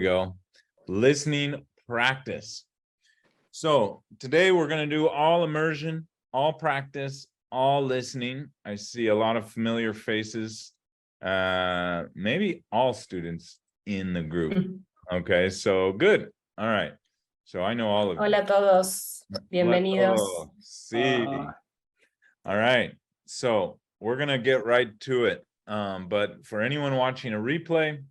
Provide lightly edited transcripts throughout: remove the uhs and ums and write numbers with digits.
go. Listening practice. So today we're going to do all immersion, all practice, all listening. I see a lot of familiar faces, maybe all students in the group. Okay, so good. All right. So I know all of you. Hola a todos, bienvenidos. Oh, sí. All right. So we're going to get right to it. But for anyone watching a replay,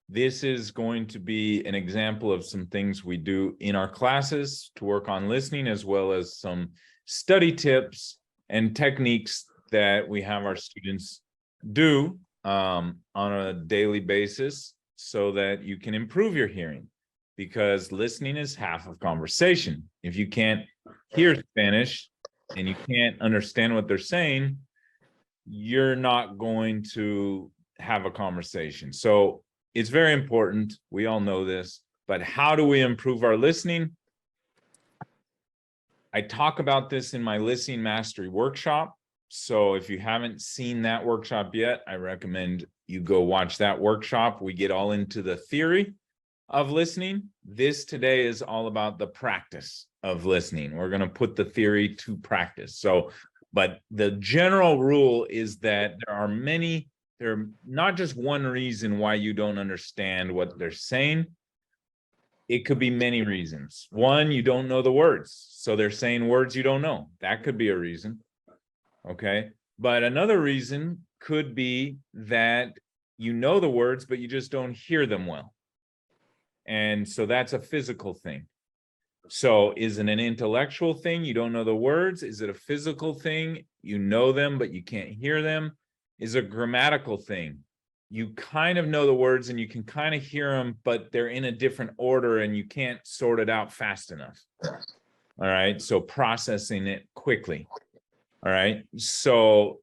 this is going to be an example of some things we do in our classes to work on listening, as well as some study tips and techniques that we have our students do on a daily basis so that you can improve your hearing, because listening is half of conversation. If you can't hear Spanish and you can't understand what they're saying, you're not going to have a conversation. So it's very important. We all know this, but how do we improve our listening? I talk about this in my listening mastery workshop. So if you haven't seen that workshop yet, I recommend you go watch that workshop. We get all into the theory of listening. This today is all about the practice of listening. We're going to put the theory to practice. So, but the general rule is that there are not just one reason why you don't understand what they're saying. It could be many reasons. One, you don't know the words. So they're saying words you don't know. That could be a reason. Okay. But another reason could be that you know the words, but you just don't hear them well. And so that's a physical thing. So is it an intellectual thing? You don't know the words. Is it a physical thing? You know them, but you can't hear them. Is it a grammatical thing? You kind of know the words and you can kind of hear them, but they're in a different order and you can't sort it out fast enough. All right. So processing it quickly. All right. So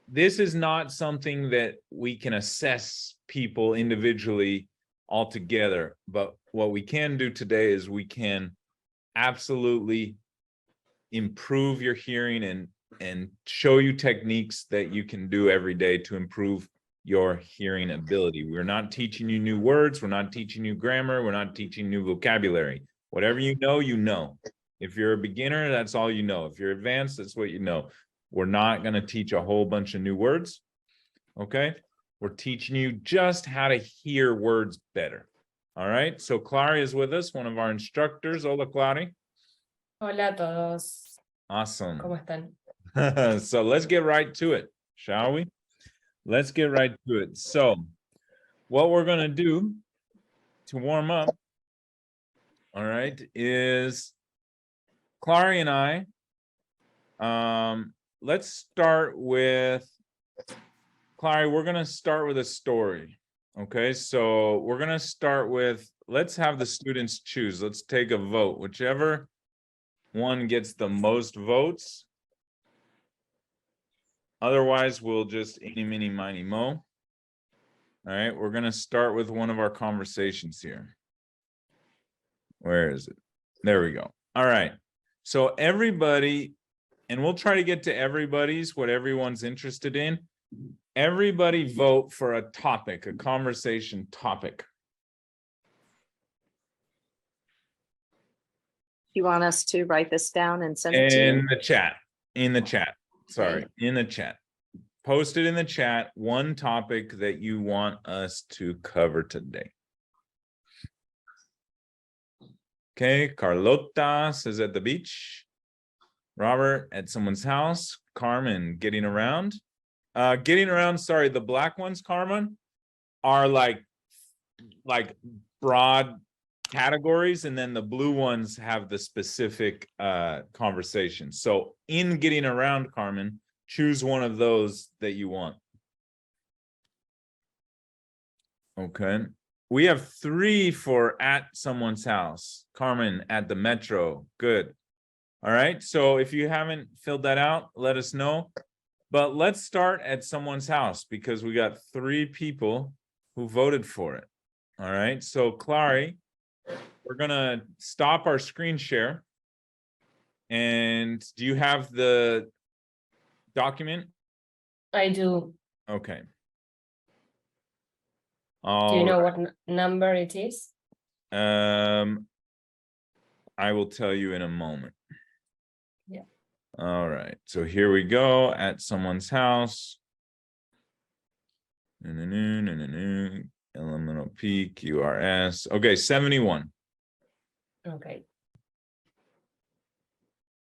this is not something that we can assess people individually altogether, but what we can do today is we can absolutely improve your hearing and show you techniques that you can do every day to improve your hearing ability. We're not teaching you new words. We're not teaching you grammar. We're not teaching new vocabulary. Whatever you know, you know. If you're a beginner, that's all you know. If you're advanced, that's what you know. We're not going to teach a whole bunch of new words. Okay? We're teaching you just how to hear words better. All right? So Clary is with us, one of our instructors. Hola, Clary. Hola a todos. Awesome. ¿Cómo están? So let's get right to it, shall we? Let's get right to it. So what we're going to do to warm up, all right, is Clary and I, let's start with, Clary, we're going to start with a story. Okay, so we're going to start with, let's have the students choose. Let's take a vote. Whichever one gets the most votes. Otherwise, we'll just eeny, meeny, miny, mo. All right, we're going to start with one of our conversations here. Where is it? There we go. All right. So everybody, and we'll try to get to everybody's, what everyone's interested in. Everybody vote for a topic, a conversation topic. You want us to write this down and send it to you? In the chat. Sorry, Okay. in the chat. Post it in the chat, one topic that you want us to cover today. Okay, Carlota says at the beach. Robert at someone's house. Carmen getting around. Sorry, the black ones, Carmen, are like broad categories, and then the blue ones have the specific conversation. So in getting around, Carmen, choose one of those that you want. Okay. We have 3 for at someone's house. Carmen at the metro. Good. All right. So if you haven't filled that out, let us know. But let's start at someone's house because we got 3 people who voted for it. All right. So Clary, we're going to stop our screen share. And do you have the document? I do. Okay. Do you know what number it is? I will tell you in a moment. Yeah. All right. So here we go at someone's house. Elemental P, QRS. Okay, 71. Okay.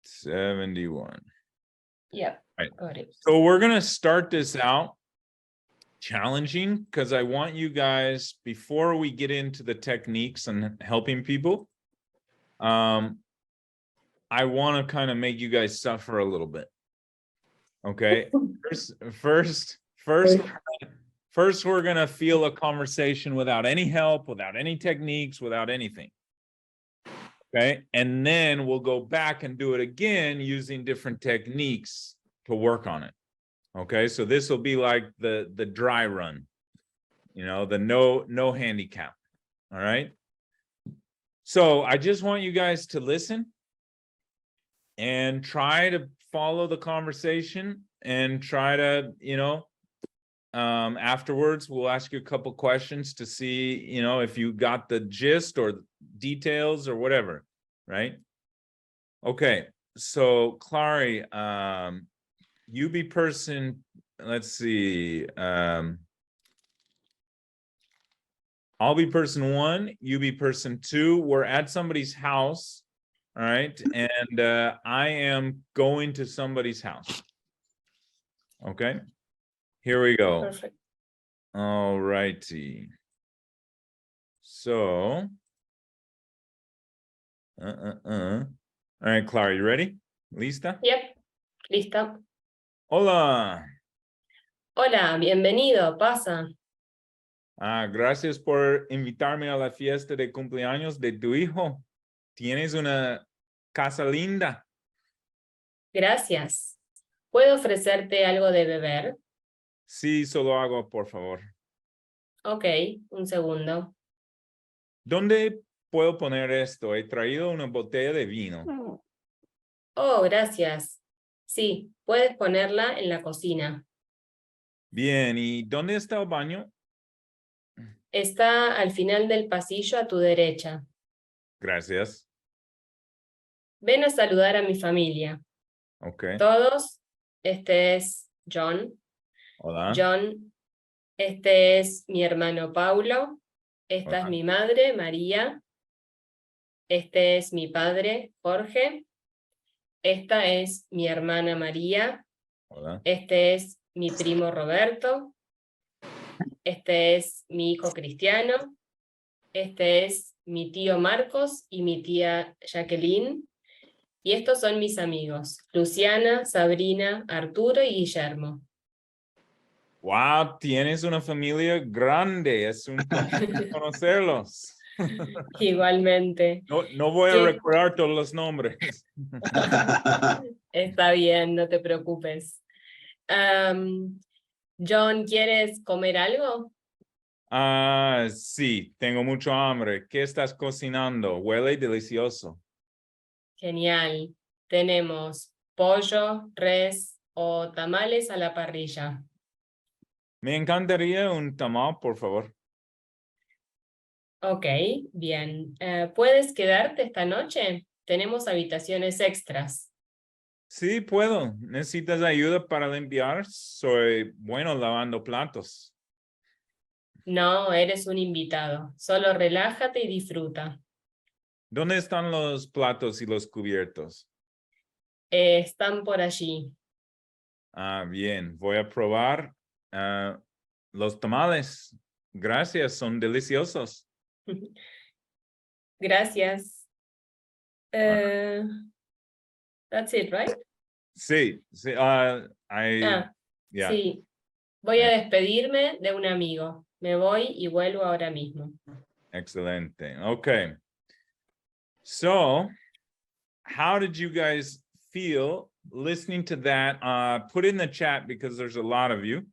71. Yeah. Right. Got it. So we're going to start this out challenging because I want you guys, before we get into the techniques and helping people, I want to kind of make you guys suffer a little bit. Okay. First, we're going to feel a conversation without any help, without any techniques, without anything. Okay. And then we'll go back and do it again using different techniques to work on it. Okay. So this will be like the dry run, you know, the no handicap. All right. So I just want you guys to listen and try to follow the conversation and try to, you know, afterwards, we'll ask you a couple questions to see, you know, if you got the gist or details or whatever, right? Okay, so Clary, you be person, let's see, I'll be person 1, you be person 2. We're at somebody's house, all right? And I am going to somebody's house. Okay, here we go. Perfect. All righty. So, All right, Clara, you ready? ¿Lista? Yep. Lista. Hola. Hola, bienvenido. Pasa. Gracias por invitarme a la fiesta de cumpleaños de tu hijo. Tienes una casa linda. Gracias. ¿Puedo ofrecerte algo de beber? Sí, solo hago, por favor. Ok, un segundo. ¿Dónde puedo poner esto? He traído una botella de vino. Oh, gracias. Sí, puedes ponerla en la cocina. Bien, ¿y dónde está el baño? Está al final del pasillo a tu derecha. Gracias. Ven a saludar a mi familia. Ok. Todos, este es John. Hola. John, este es mi hermano Paulo. Esta es Hola. mi madre, María. Este es mi padre, Jorge. Esta es mi hermana María. Hola. Este es mi primo Roberto. Este es mi hijo Cristiano. Este es mi tío Marcos y mi tía Jacqueline. Y estos son mis amigos, Luciana, Sabrina, Arturo y Guillermo. Wow, tienes una familia grande. Es un placer conocerlos. Igualmente. No voy a ¿Qué? recordar todos los nombres. Está bien, no te preocupes. John, ¿quieres comer algo? Sí, tengo mucho hambre. ¿Qué estás cocinando? Huele delicioso. Genial. Tenemos pollo, res o tamales a la parrilla. Me encantaría un tamal, por favor. Ok, bien. ¿Puedes quedarte esta noche? Tenemos habitaciones extras. Sí, puedo. ¿Necesitas ayuda para limpiar? Soy bueno lavando platos. No, eres un invitado. Solo relájate y disfruta. ¿Dónde están los platos y los cubiertos? Están por allí. Bien. Voy a probar los tamales. Gracias, son deliciosos. Gracias. That's it, right? Sí, sí. Yeah. Sí. Voy a despedirme de un amigo. Me voy y vuelvo ahora mismo. Excelente. Okay. So, how did you guys feel listening to that? Put in the chat because there's a lot of you.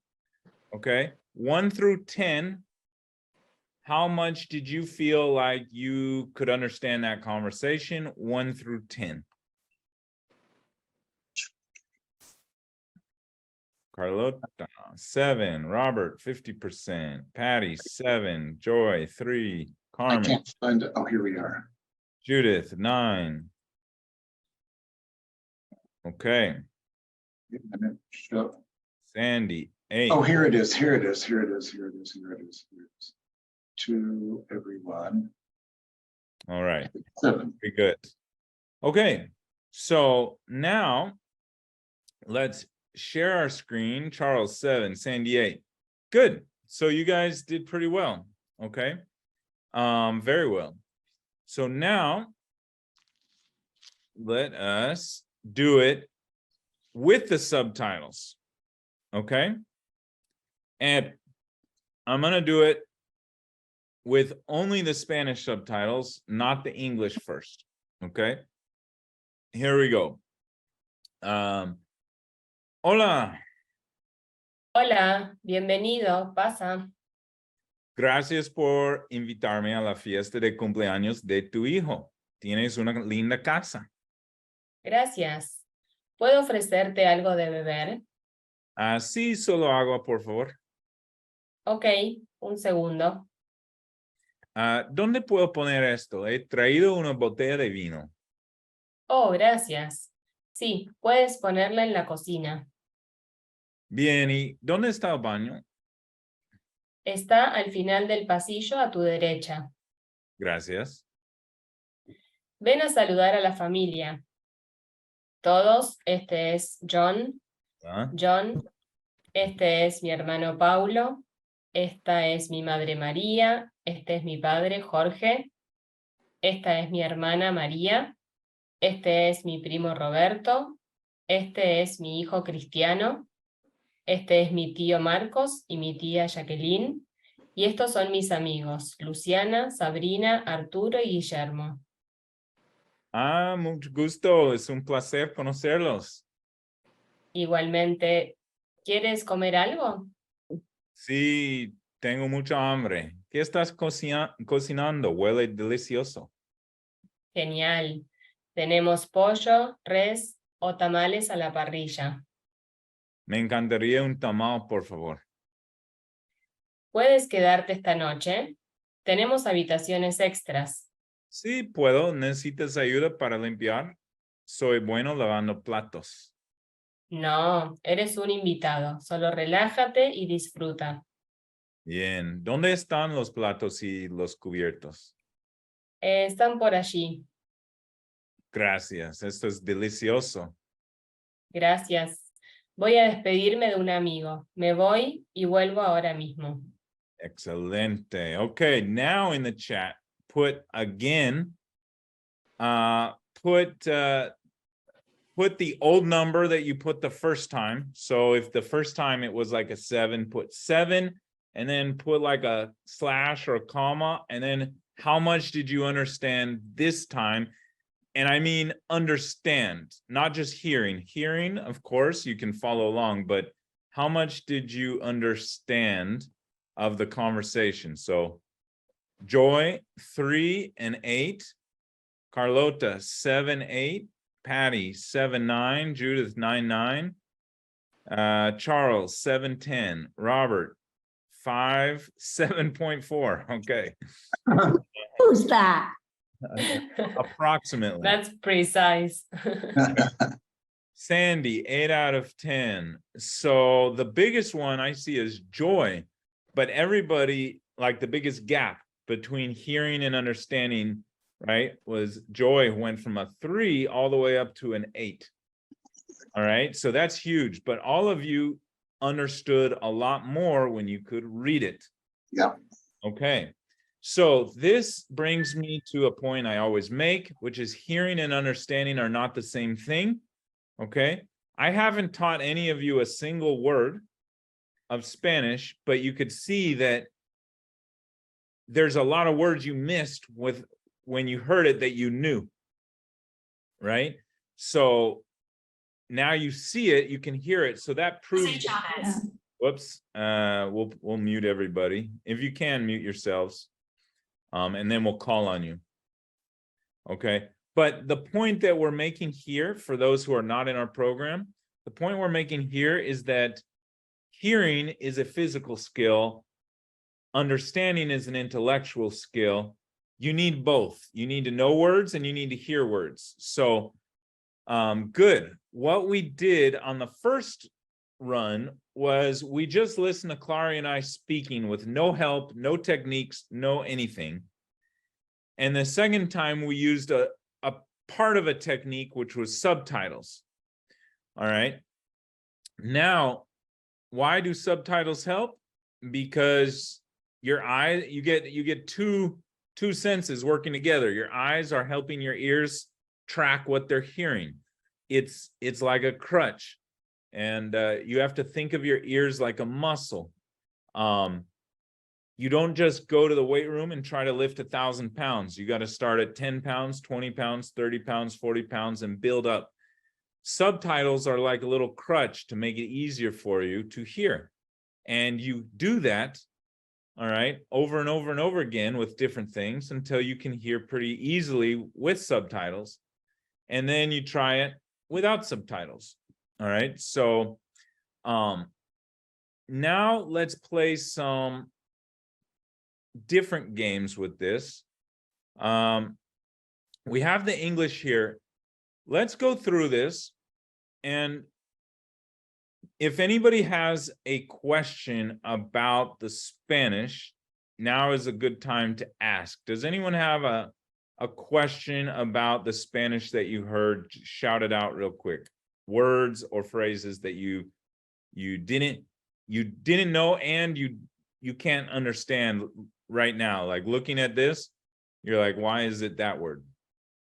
Okay. 1 through 10. How much did you feel like you could understand that conversation? 1 through 10. Carlota, 7. Robert, 50%. Patty, 7. Joy, 3. I Carmen, can't find it. Oh, here we are. Judith, 9. Okay. And it show- Sandy, 8. Oh, here it is. Here it is. Here it is. Here it is. Here it is. Here it is. To everyone. All right. 7. Very good. Okay. So now let's share our screen. Charles, 7. Sandy, 8. Good. So you guys did pretty well. Okay. Very well. So now let us do it with the subtitles. Okay. And I'm going to do it with only the Spanish subtitles, not the English first. Okay. Here we go. Hola. Hola, bienvenido, pasa. Gracias por invitarme a la fiesta de cumpleaños de tu hijo. Tienes una linda casa. Gracias. ¿Puedo ofrecerte algo de beber? Así solo agua, por favor. Ok, un segundo. ¿Dónde puedo poner esto? He traído una botella de vino. Oh, gracias. Sí, puedes ponerla en la cocina. Bien, ¿y dónde está el baño? Está al final del pasillo a tu derecha. Gracias. Ven a saludar a la familia. Todos, este es John. ¿Ah? John, este es mi hermano Paulo. Esta es mi madre María. Este es mi padre Jorge. Esta es mi hermana María. Este es mi primo Roberto. Este es mi hijo Cristiano. Este es mi tío Marcos y mi tía Jacqueline. Y estos son mis amigos, Luciana, Sabrina, Arturo y Guillermo. Mucho gusto. Es un placer conocerlos. Igualmente, ¿quieres comer algo? Sí, tengo mucha hambre. ¿Qué estás cocinando? Huele delicioso. Genial. Tenemos pollo, res o tamales a la parrilla. Me encantaría un tamal, por favor. ¿Puedes quedarte esta noche? Tenemos habitaciones extras. Sí, puedo. ¿Necesitas ayuda para limpiar? Soy bueno lavando platos. No, eres un invitado. Solo relájate y disfruta. Bien. ¿Dónde están los platos y los cubiertos? Están por allí. Gracias. Esto es delicioso. Gracias. Voy a despedirme de un amigo. Me voy y vuelvo ahora mismo. Excelente. Okay, now in the chat, put again, put the old number that you put the first time. So if the first time it was like a 7, put 7, and then put like a slash or a comma, and then how much did you understand this time? And I mean understand, not just hearing. Hearing, of course, you can follow along, but how much did you understand of the conversation? So Joy, 3 and 8. Carlota, 7, 8. Patty, 7, 9. Judith, 9, 9. Charles, 7, 10. Robert, 5, 7.4. Okay. Who's that? Approximately. That's precise. Sandy, 8 out of 10. So the biggest one I see is Joy, but everybody, like the biggest gap between hearing and understanding, right, was Joy went from a 3 all the way up to an 8. All right, so that's huge, but all of you understood a lot more when you could read it. Yeah. Okay. So this brings me to a point I always make, which is hearing and understanding are not the same thing. Okay. I haven't taught any of you a single word of Spanish, but you could see that there's a lot of words you missed with when you heard it that you knew. Right. So now you see it, you can hear it. So that proves, whoops, we'll mute everybody. If you can, mute yourselves. And then we'll call on you. Okay. But the point that we're making here, for those who are not in our program, the point we're making here is that hearing is a physical skill. Understanding is an intellectual skill. You need both. You need to know words and you need to hear words. So, good. What we did on the first run was we just listened to Clary and I speaking with no help, no techniques, no anything. And the second time we used a part of a technique, which was subtitles. All right. Now, why do subtitles help? Because your eye, you get two senses working together. Your eyes are helping your ears track what they're hearing. It's like a crutch. And you have to think of your ears like a muscle. You don't just go to the weight room and try to lift 1,000 pounds. You got to start at 10 pounds, 20 pounds, 30 pounds, 40 pounds, and build up. Subtitles are like a little crutch to make it easier for you to hear. And you do that, all right, over and over and over again with different things until you can hear pretty easily with subtitles. And then you try it without subtitles. All right, so now let's play some different games with this. We have the English here. Let's go through this. And if anybody has a question about the Spanish, now is a good time to ask. Does anyone have a question about the Spanish that you heard? Shout it out real quick. Words or phrases that you didn't know and you can't understand right now. Like looking at this, you're like, why is it that word?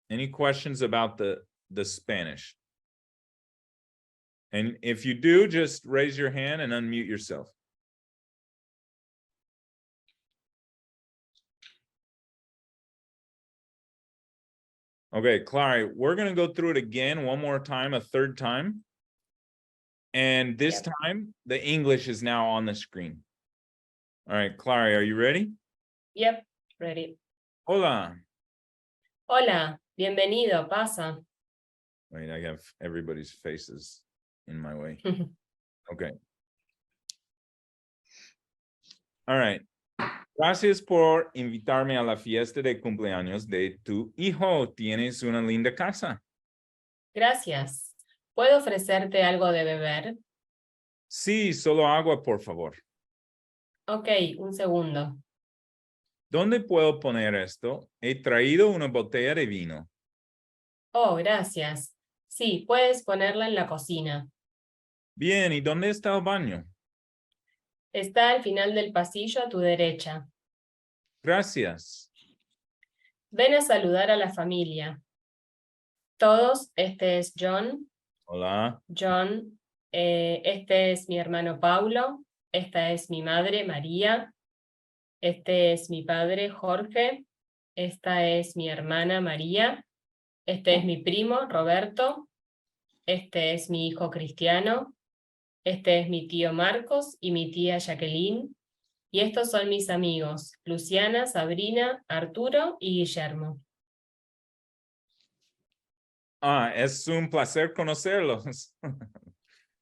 Any questions about the Spanish? And if you do, just raise your hand and unmute yourself. Okay, Clary, we're going to go through it again one more time, a third time. And this time, the English is now on the screen. All right, Clary, are you ready? Yep, ready. Hola. Hola, bienvenido, pasa. Wait, I have everybody's faces in my way. Okay. All right. Gracias por invitarme a la fiesta de cumpleaños de tu hijo. Tienes una linda casa. Gracias. ¿Puedo ofrecerte algo de beber? Sí, solo agua, por favor. Ok, un segundo. ¿Dónde puedo poner esto? He traído una botella de vino. Oh, gracias. Sí, puedes ponerla en la cocina. Bien, ¿y dónde está el baño? Está al final del pasillo a tu derecha. Gracias. Ven a saludar a la familia. Todos, este es John. Hola. John, este es mi hermano Paulo. Esta es mi madre María. Este es mi padre Jorge. Esta es mi hermana María. Este es mi primo Roberto. Este es mi hijo Cristiano. Este es mi tío Marcos y mi tía Jacqueline. Y estos son mis amigos, Luciana, Sabrina, Arturo y Guillermo. Es un placer conocerlos.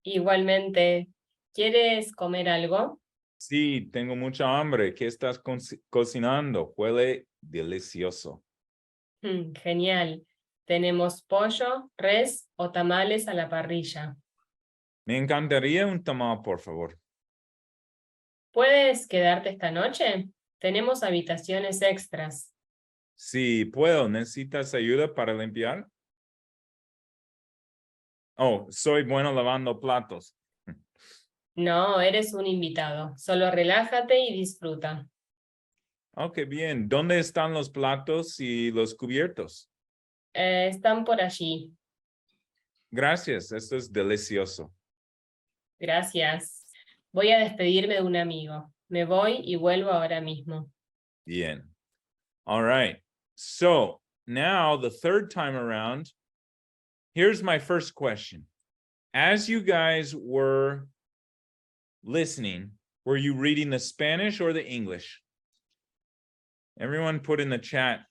Igualmente, ¿quieres comer algo? Sí, tengo mucha hambre. ¿Qué estás cocinando? Huele delicioso. Genial. Tenemos pollo, res o tamales a la parrilla. Me encantaría un tamal, por favor. ¿Puedes quedarte esta noche? Tenemos habitaciones extras. Sí, puedo. ¿Necesitas ayuda para limpiar? Oh, soy bueno lavando platos. No, eres un invitado. Solo relájate y disfruta. Ok, bien. ¿Dónde están los platos y los cubiertos? Están por allí. Gracias, esto es delicioso. Gracias. Voy a despedirme de un amigo. Me voy y vuelvo ahora mismo. Bien. All right. So now the third time around, here's my first question. As you guys were listening, were you reading the Spanish or the English? Everyone put in the chat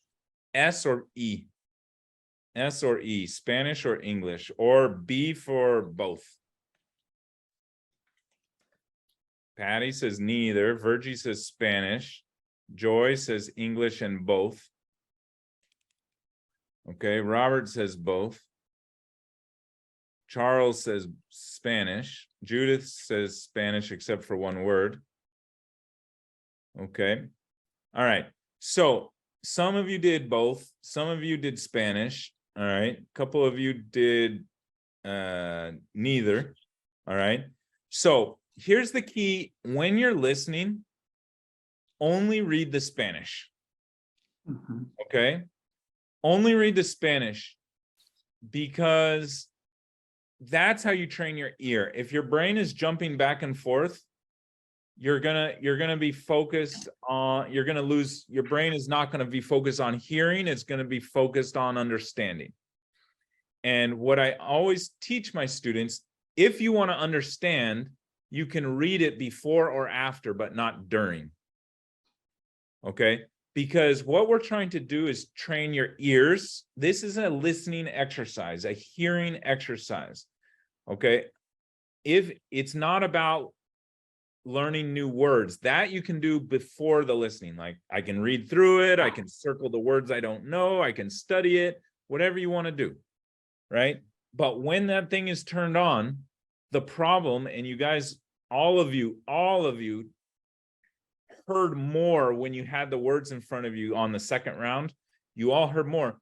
S or E. S or E, Spanish or English, or B for both. Patty says neither. Virgie says Spanish. Joy says English and both. Okay, Robert says both. Charles says Spanish. Judith says Spanish except for one word. Okay. All right. So some of you did both. Some of you did Spanish. All right. A couple of you did neither. All right. So here's the key. When you're listening, only read the Spanish. Mhm. Okay. Only read the Spanish because that's how you train your ear. If your brain is jumping back and forth, you're gonna be focused on, you're gonna lose, your brain is not gonna be focused on hearing, it's gonna be focused on understanding. And what I always teach my students, if you want to understand, you can read it before or after, but not during. Okay? Because what we're trying to do is train your ears. This is a listening exercise, a hearing exercise. Okay? If it's not about learning new words, that you can do before the listening. Like I can read through it, I can circle the words I don't know, I can study it, whatever you want to do, right? But when that thing is turned on, the problem, and you guys, all of you heard more when you had the words in front of you on the second round, you all heard more.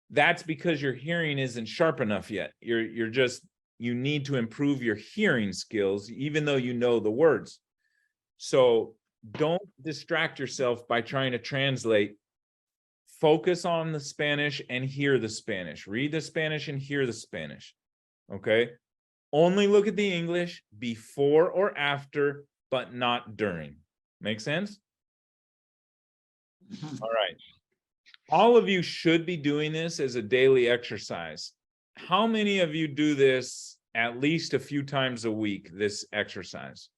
That's because your hearing isn't sharp enough yet. You're just, you need to improve your hearing skills, even though you know the words. So don't distract yourself by trying to translate. Focus on the Spanish and hear the Spanish. Read the Spanish and hear the Spanish. Okay? Only look at the English before or after, but not during. Make sense? All right. All of you should be doing this as a daily exercise. How many of you do this at least a few times a week, this exercise?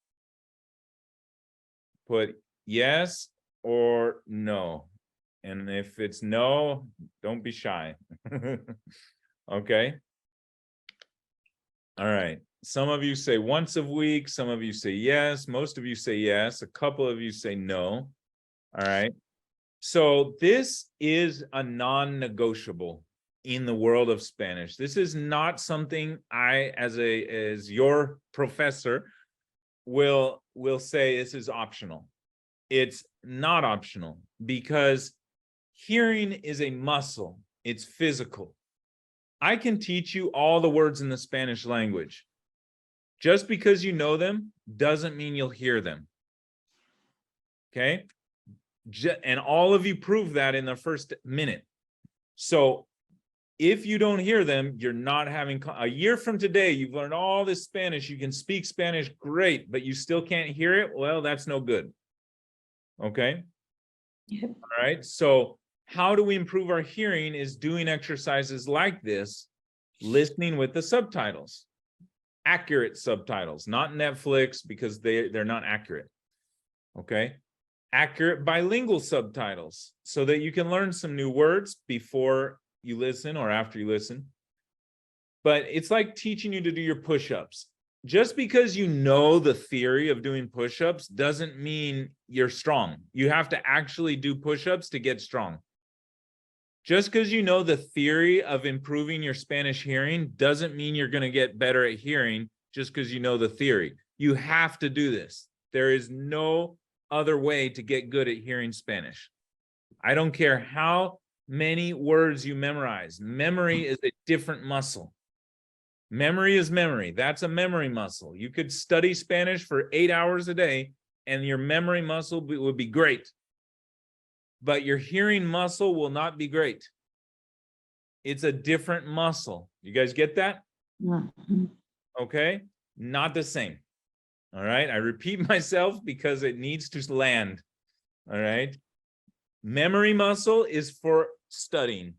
Put yes or no. And if it's no, don't be shy. Okay. All right. Some of you say once a week. Some of you say yes. Most of you say yes. A couple of you say no. All right. So this is a non-negotiable in the world of Spanish. This is not something I, as your professor, will say this is optional. It's not optional because hearing is a muscle. It's physical. I can teach you all the words in the Spanish language. Just because you know them doesn't mean you'll hear them. Okay? And all of you prove that in the first minute. So if you don't hear them, you're not having, a year from today, you've learned all this Spanish, you can speak Spanish great, but you still can't hear it, well, that's no good. Okay? Yep. All right, so how do we improve our hearing is doing exercises like this, listening with the subtitles, accurate subtitles, not Netflix because they're not accurate. Okay? Accurate bilingual subtitles so that you can learn some new words before you listen or after you listen. But it's like teaching you to do your push-ups. Just because you know the theory of doing push-ups doesn't mean you're strong. You have to actually do push-ups to get strong. Just because you know the theory of improving your Spanish hearing doesn't mean you're going to get better at hearing just because you know the theory. You have to do this. There is no other way to get good at hearing Spanish. I don't care how many words you memorize. Memory is a different muscle. Memory is memory. That's a memory muscle. You could study Spanish for 8 hours a day and your memory muscle would be great. But your hearing muscle will not be great. It's a different muscle. You guys get that? Mhm. Okay? Not the same. All right? I repeat myself because it needs to land. All right? Memory muscle is for studying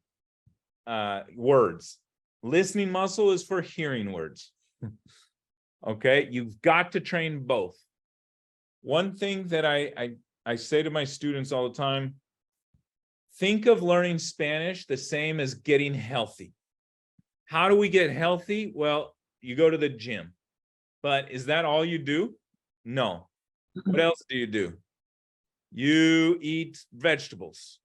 words. Listening muscle is for hearing words. Okay? You've got to train both. One thing that I say to my students all the time, think of learning Spanish the same as getting healthy. How do we get healthy? Well, you go to the gym. But is that all you do? No. What else do you do? You eat vegetables.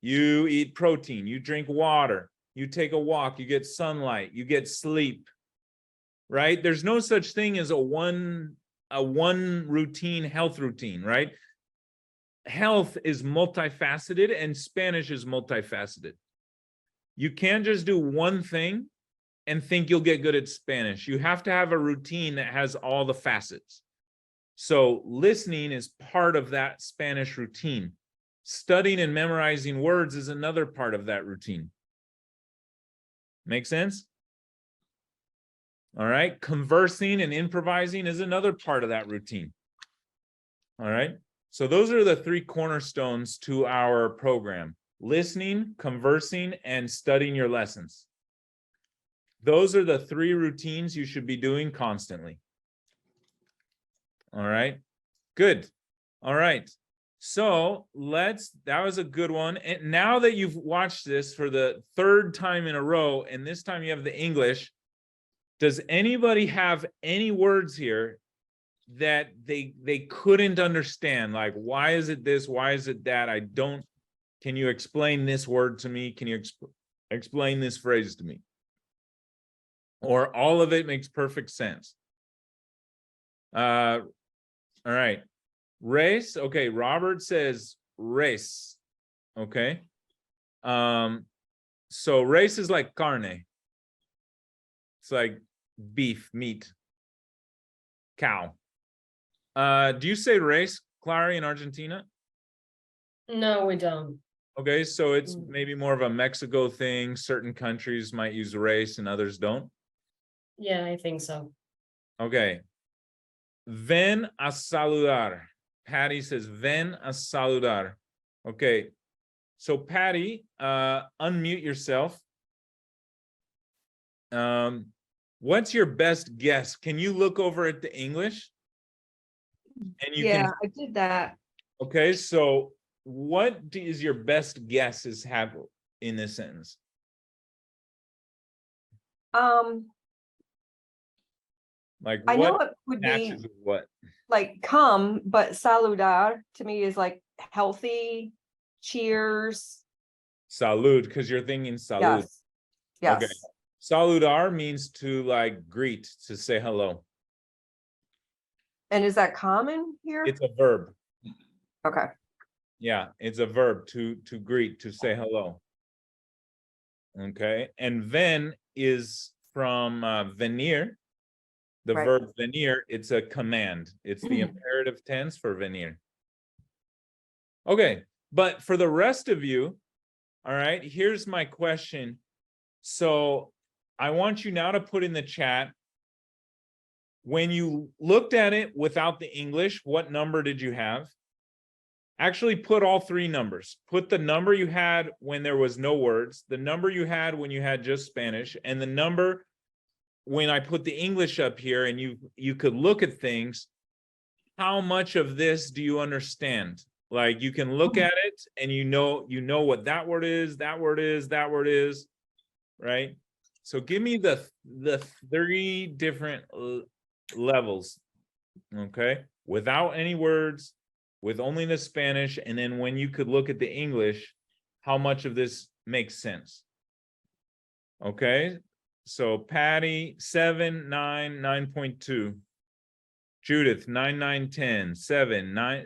You eat protein. You drink water. You take a walk. You get sunlight. You get sleep. Right? There's no such thing as a one routine, health routine, right? Health is multifaceted and Spanish is multifaceted. You can't just do one thing and think you'll get good at Spanish. You have to have a routine that has all the facets. So listening is part of that Spanish routine. Studying and memorizing words is another part of that routine. Make sense? All right. Conversing and improvising is another part of that routine. All right. So those are the three cornerstones to our program: listening, conversing, and studying your lessons. Those are the three routines you should be doing constantly. All right. Good. All right. So that was a good one. And now that you've watched this for the third time in a row, and this time you have the English, does anybody have any words here that they couldn't understand? Like, why is it this? Why is it that? Can you explain this word to me? Can you explain this phrase to me? Or all of it makes perfect sense. All right. Race. Okay. Robert says race. Okay. So race is like carne. It's like beef, meat, cow. Do you say race, Clara, in Argentina? No, we don't. Okay, so it's maybe more of a Mexico thing. Certain countries might use race and others don't. Yeah, I think so. Okay. Ven a saludar. Patty says, ven a saludar. Okay. So Patty, unmute yourself. What's your best guess? Can you look over at the English? And you can. I did that. Okay, so what is your best guesses have in this sentence? Like I know what it would be matches with what? like come, but saludar to me is like healthy, cheers. Salud, because you're thinking salud. Yes. Yes. Okay. Saludar means to like greet, to say hello. And is that common here? It's a verb. Okay. Yeah, it's a verb to greet, to say hello. Okay, and ven is from venir. The Right. verb venir, it's a command. It's the imperative tense for venir. Okay, but for the rest of you, all right, here's my question. So I want you now to put in the chat, when you looked at it without the English, what number did you have? Actually, put all three numbers. Put the number you had when there was no words, the number you had when you had just Spanish, and the number when I put the English up here and you could look at things. How much of this do you understand? Like, you can look at it and you know what that word is, that word is, that word is, right? So give me the three different levels, okay? Without any words, with only the Spanish, and then when you could look at the English, how much of this makes sense? Okay, so Patty, 7, 9, 9.2. Judith, 9, 9, 10, 7, 9,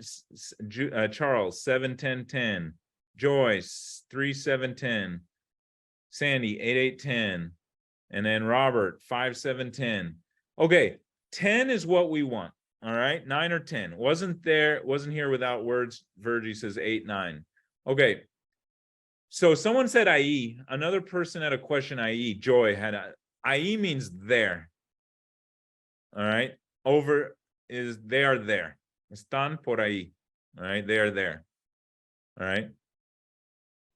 Charles, 7, 10, 10. Joyce, 3, 7, 10. Sandy, 8, 8, 10. And then Robert, 5, 7, 10. Okay, 10 is what we want. All right, 9 or 10. Wasn't here without words. Virgie says 8, 9. Okay. So someone said ahí. Another person had a question ahí. Joy had ahí means there. All right. Over is they are there. Están por ahí. All right. They are there. All right.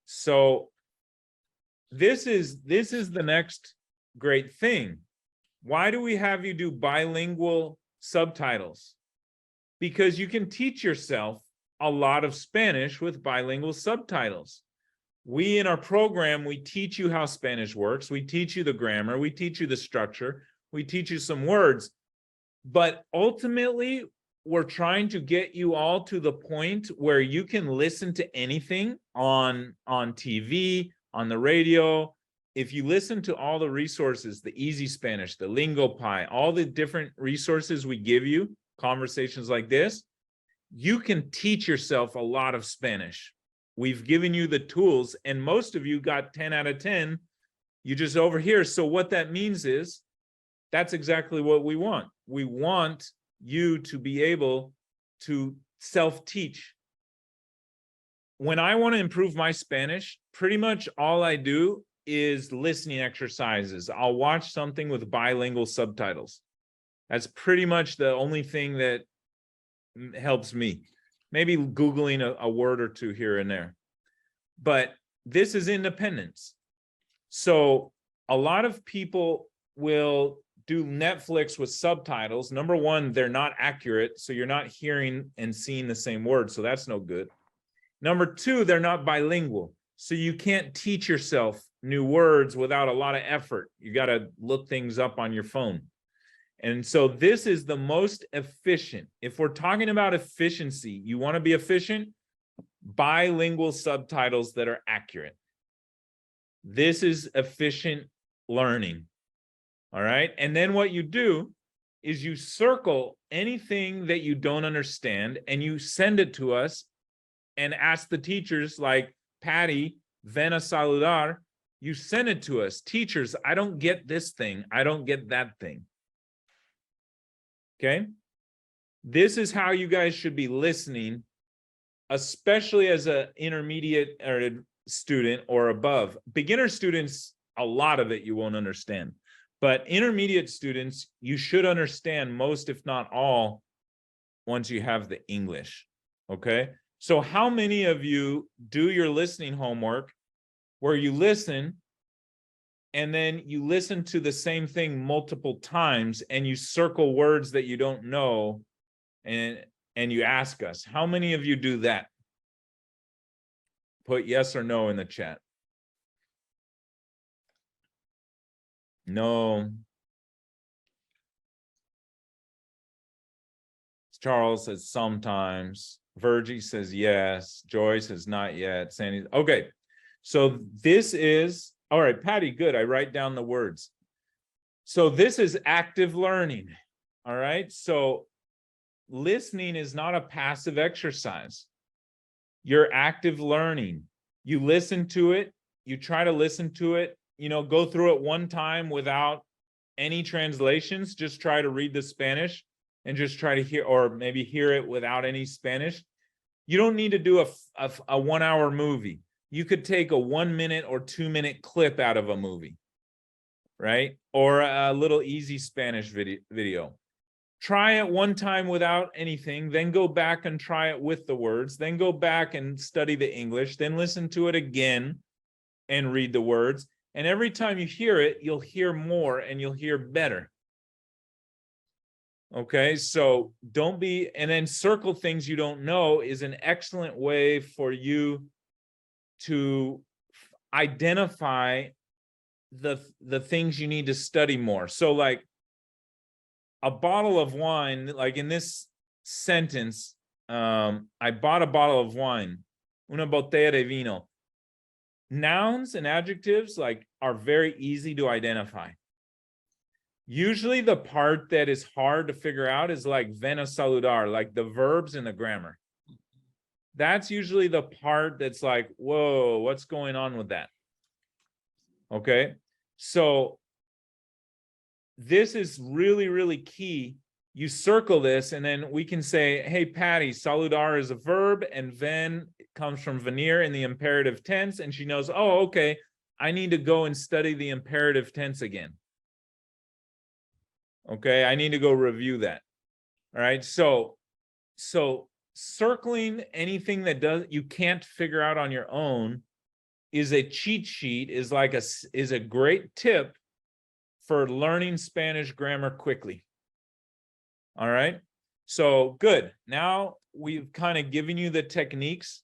So this is the next great thing. Why do we have you do bilingual subtitles? Because you can teach yourself a lot of Spanish with bilingual subtitles. We in our program, we teach you how Spanish works. We teach you the grammar. We teach you the structure. We teach you some words. But ultimately, we're trying to get you all to the point where you can listen to anything on TV, on the radio. If you listen to all the resources, the Easy Spanish, the Lingo Pi, all the different resources we give you, conversations like this, you can teach yourself a lot of Spanish. We've given you the tools, and most of you got 10 out of 10. You just over here. So what that means is that's exactly what we want. We want you to be able to self-teach. When I want to improve my Spanish, pretty much all I do is listening exercises. I'll watch something with bilingual subtitles. That's pretty much the only thing that helps me. Maybe Googling a word or two here and there. But this is independence. So a lot of people will do Netflix with subtitles. Number one, they're not accurate, so you're not hearing and seeing the same word, so that's no good. Number two, they're not bilingual, so you can't teach yourself new words without a lot of effort. You got to look things up on your phone. And so this is the most efficient. If we're talking about efficiency, you want to be efficient, bilingual subtitles that are accurate. This is efficient learning. All right. And then what you do is you circle anything that you don't understand and you send it to us and ask the teachers like Patty, ven a saludar. You send it to us. Teachers, I don't get this thing. I don't get that thing. Okay. This is how you guys should be listening, especially as an intermediate or a student or above. Beginner students, a lot of it you won't understand. But intermediate students, you should understand most, if not all, once you have the English, okay? So how many of you do your listening homework where you listen and then you listen to the same thing multiple times and you circle words that you don't know and you ask us? How many of you do that? Put yes or no in the chat. No. Charles says sometimes. Virgie says yes. Joy says not yet. Sandy. Okay. So this is, all right, Patty, good. I write down the words. So this is active learning. All right. So listening is not a passive exercise. You're active learning. You listen to it. You try to listen to it. You know, go through it one time without any translations. Just try to read the Spanish and just try to hear, or maybe hear it without any Spanish. You don't need to do a 1 hour movie. You could take a 1 minute or 2 minute clip out of a movie, right? Or a little easy Spanish video. Try it one time without anything, then go back and try it with the words, then go back and study the English, then listen to it again and read the words. And every time you hear it, you'll hear more and you'll hear better. Okay, so don't be, and then circle things you don't know is an excellent way for you to identify the things you need to study more. So like a bottle of wine, like in this sentence, I bought a bottle of wine, una botella de vino. Nouns and adjectives like are very easy to identify. Usually the part that is hard to figure out is like ven a saludar, like the verbs and the grammar. That's usually the part that's like, whoa, what's going on with that? Okay, so this is really, really key. You circle this and then we can say, hey, Patty, saludar is a verb and ven comes from venir in the imperative tense. And she knows, oh, okay, I need to go and study the imperative tense again. Okay, I need to go review that. All right, so circling anything that you can't figure out on your own is a cheat sheet, is a great tip for learning Spanish grammar quickly. All right, so good. Now we've kind of given you the techniques.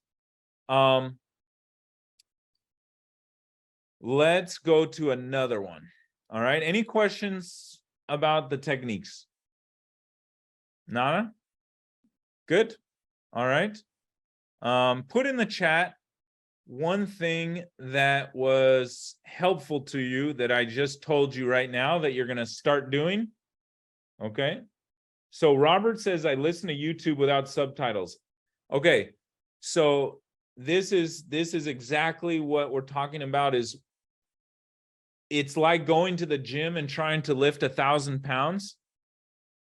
Let's go to another one. All right, any questions about the techniques? Nada? Good. All right. Put in the chat one thing that was helpful to you that I just told you right now that you're going to start doing. Okay. So Robert says, I listen to YouTube without subtitles. Okay. So this is exactly what we're talking about. Is it's like going to the gym and trying to lift 1,000 pounds.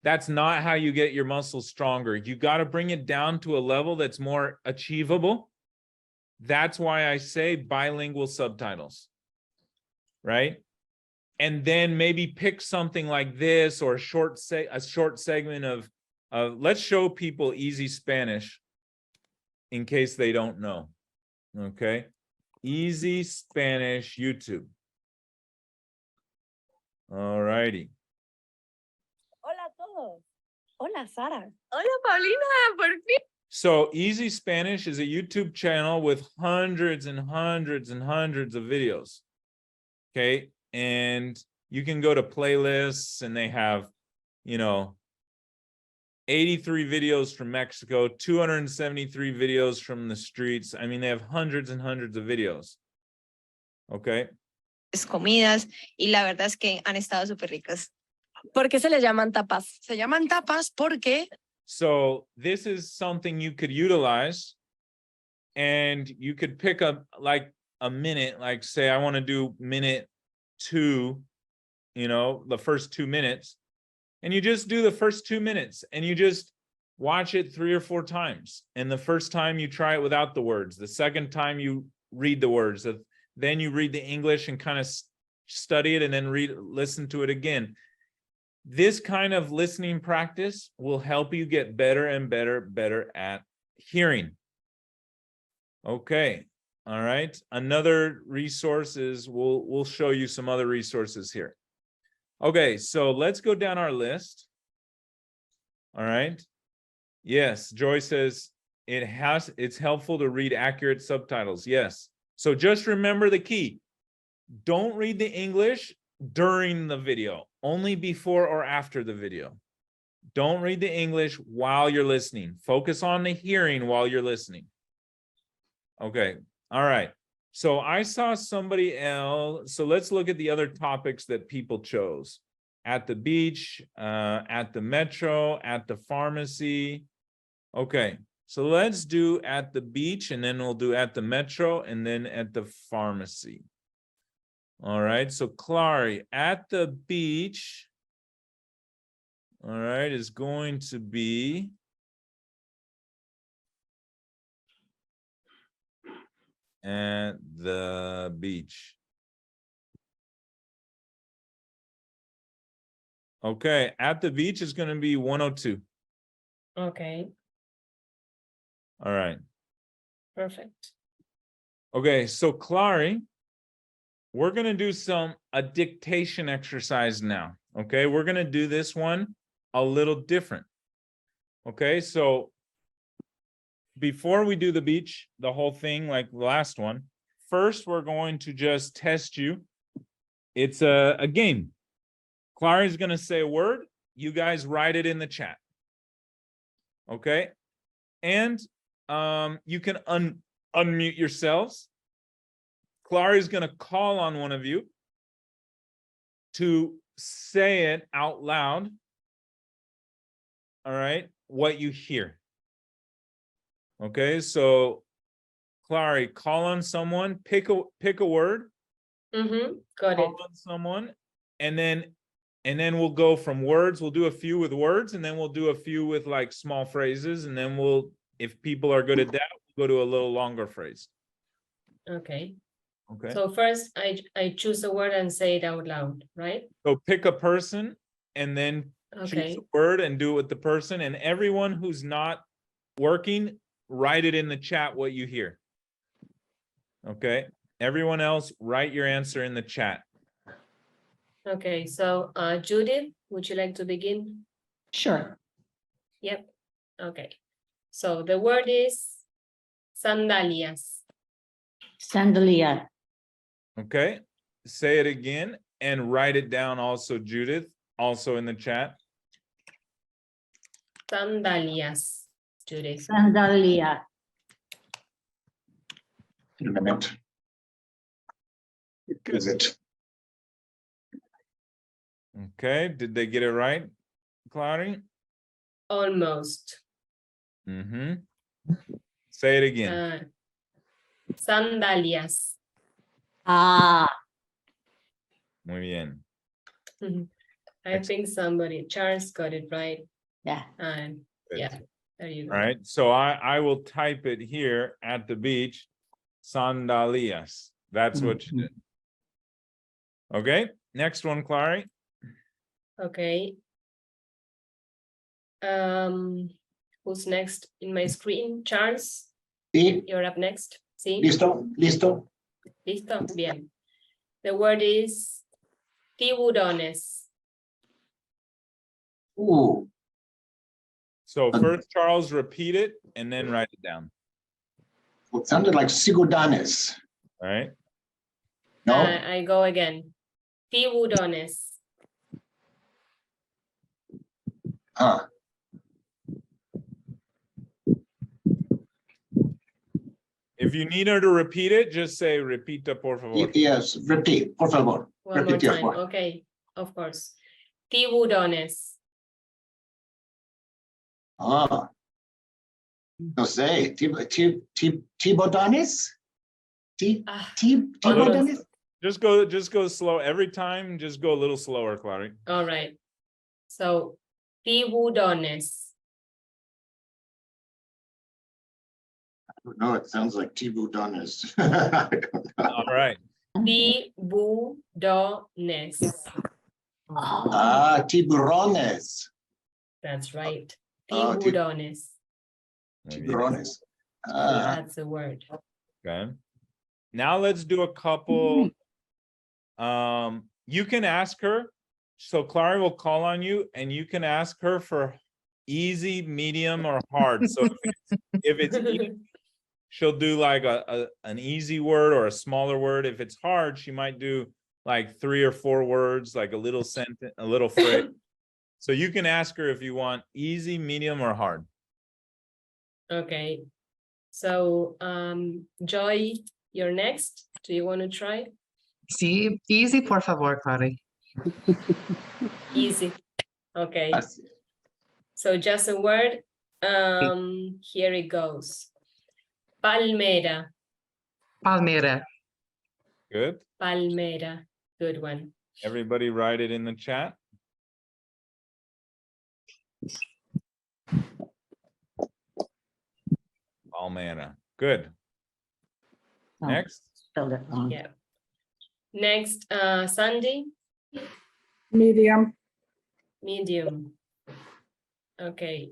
That's not how you get your muscles stronger. You got to bring it down to a level that's more achievable. That's why I say bilingual subtitles, right? And then maybe pick something like this or a short segment of let's show people easy Spanish in case they don't know. Okay, easy Spanish YouTube. All righty. Hola a todos. Hola, Sara. Hola, Paulina. Por fin. So Easy Spanish is a YouTube channel with hundreds and hundreds and hundreds of videos. Okay, and you can go to playlists and they have, 83 videos from Mexico, 273 videos from the streets. I mean, they have hundreds and hundreds of videos. Okay. Comidas y la verdad es que han estado súper ricas. ¿Por qué se le llaman tapas? Se llaman tapas porque So this is something you could utilize, and you could pick up like a minute, like say I want to do minute 2, the first 2 minutes, and you just do the first 2 minutes and you just watch it 3 or 4 times. And the first time you try it without the words, the second time you read the words, then you read the English and kind of study it and then listen to it again. This kind of listening practice will help you get better and better at hearing. Okay. All right. Another resource is we'll show you some other resources here. Okay, so let's go down our list. All right. Yes, Joy says it's helpful to read accurate subtitles. Yes. So just remember the key. Don't read the English during the video, only before or after the video. Don't read the English while you're listening. Focus on the hearing while you're listening. Okay. All right. So I saw somebody else. So let's look at the other topics that people chose. At the beach, at the metro, at the pharmacy. Okay. So let's do at the beach, and then we'll do at the metro, and then at the pharmacy. All right. So Clary, at the beach, all right, is going to be at the beach. Okay, at the beach is going to be 102. Okay, All right. perfect. Okay, so Clary, we're going to do a dictation exercise now. Okay, we're going to do this one a little different. Okay, so before we do the beach, the whole thing like the last one, first we're going to just test you. It's a game. Clary's going to say a word. You guys write it in the chat. Okay, and you can unmute yourselves. Clary's going to call on one of you to say it out loud. All right, what you hear. Okay, so Clary, call on someone, pick a word, Got call it. on someone, and then we'll go from words. We'll do a few with words, and then we'll do a few with like small phrases, and then if people are good at that, we'll go to a little longer phrase. Okay. Okay. So first I choose a word and say it out loud, right? So pick a person and then choose Okay. a word and do it with the person. And everyone who's not working, write it in the chat what you hear. Okay. Everyone else, write your answer in the chat. Okay, so Judith, would you like to begin? Sure. Yep. Okay. So the word is sandalias. Sandalia. Okay. Say it again and write it down also, Judith, also in the chat. Sandalias. Judy. Sandalia. In a minute. Is it? Okay, did they get it right, Clary? Almost. Mm-hmm. Say it again. Sandalias. Ah, Muy bien. I think Charles got it right. yeah. And Good. yeah, there you go. All right, so I will type it here at the beach. Sandalias. That's what you did. Okay, next one, Clary. Okay. Who's next in my screen? Charles, Sí, you're up next. See? listo, listo. Listo? Bien. The word is tiburones. So first, Charles, repeat it and then write it down. It sounded like Sigodanes. All right. No? I go again. Tiburones. Huh. If you need her to repeat it, just say repita, por favor. Yes, repeat, por favor. One more Repeat, time. por. Okay, of course. Tiburones. Ah. No sé, Tibodanes? Tibodanes? Just go slow every time. Just go a little slower, Clary. All right. So, tiburones. No, it sounds like Tiburones. All right. Tiburones. Ah, tiburones. That's right. Oh, Tiburones. Tiburones. Ah, That's the word. Okay. Now let's do a couple. You can ask her. So Clary will call on you and you can ask her for easy, medium, or hard. So if it's easy, she'll do like an easy word or a smaller word. If it's hard, she might do like 3 or 4 words, like a little sentence, a little phrase. So you can ask her if you want easy, medium, or hard. Okay. So, Joy, you're next. Do you want to try? Sí, easy, por favor, Clary. Easy. Okay. así. So just a word. Here it goes. Palmera. Palmera. Good. Palmera. Good one. Everybody write it in the chat. Palmera. Good. Oh, Next. spelled it wrong. Yeah. Next, Sandy. Medium. Medium. Okay.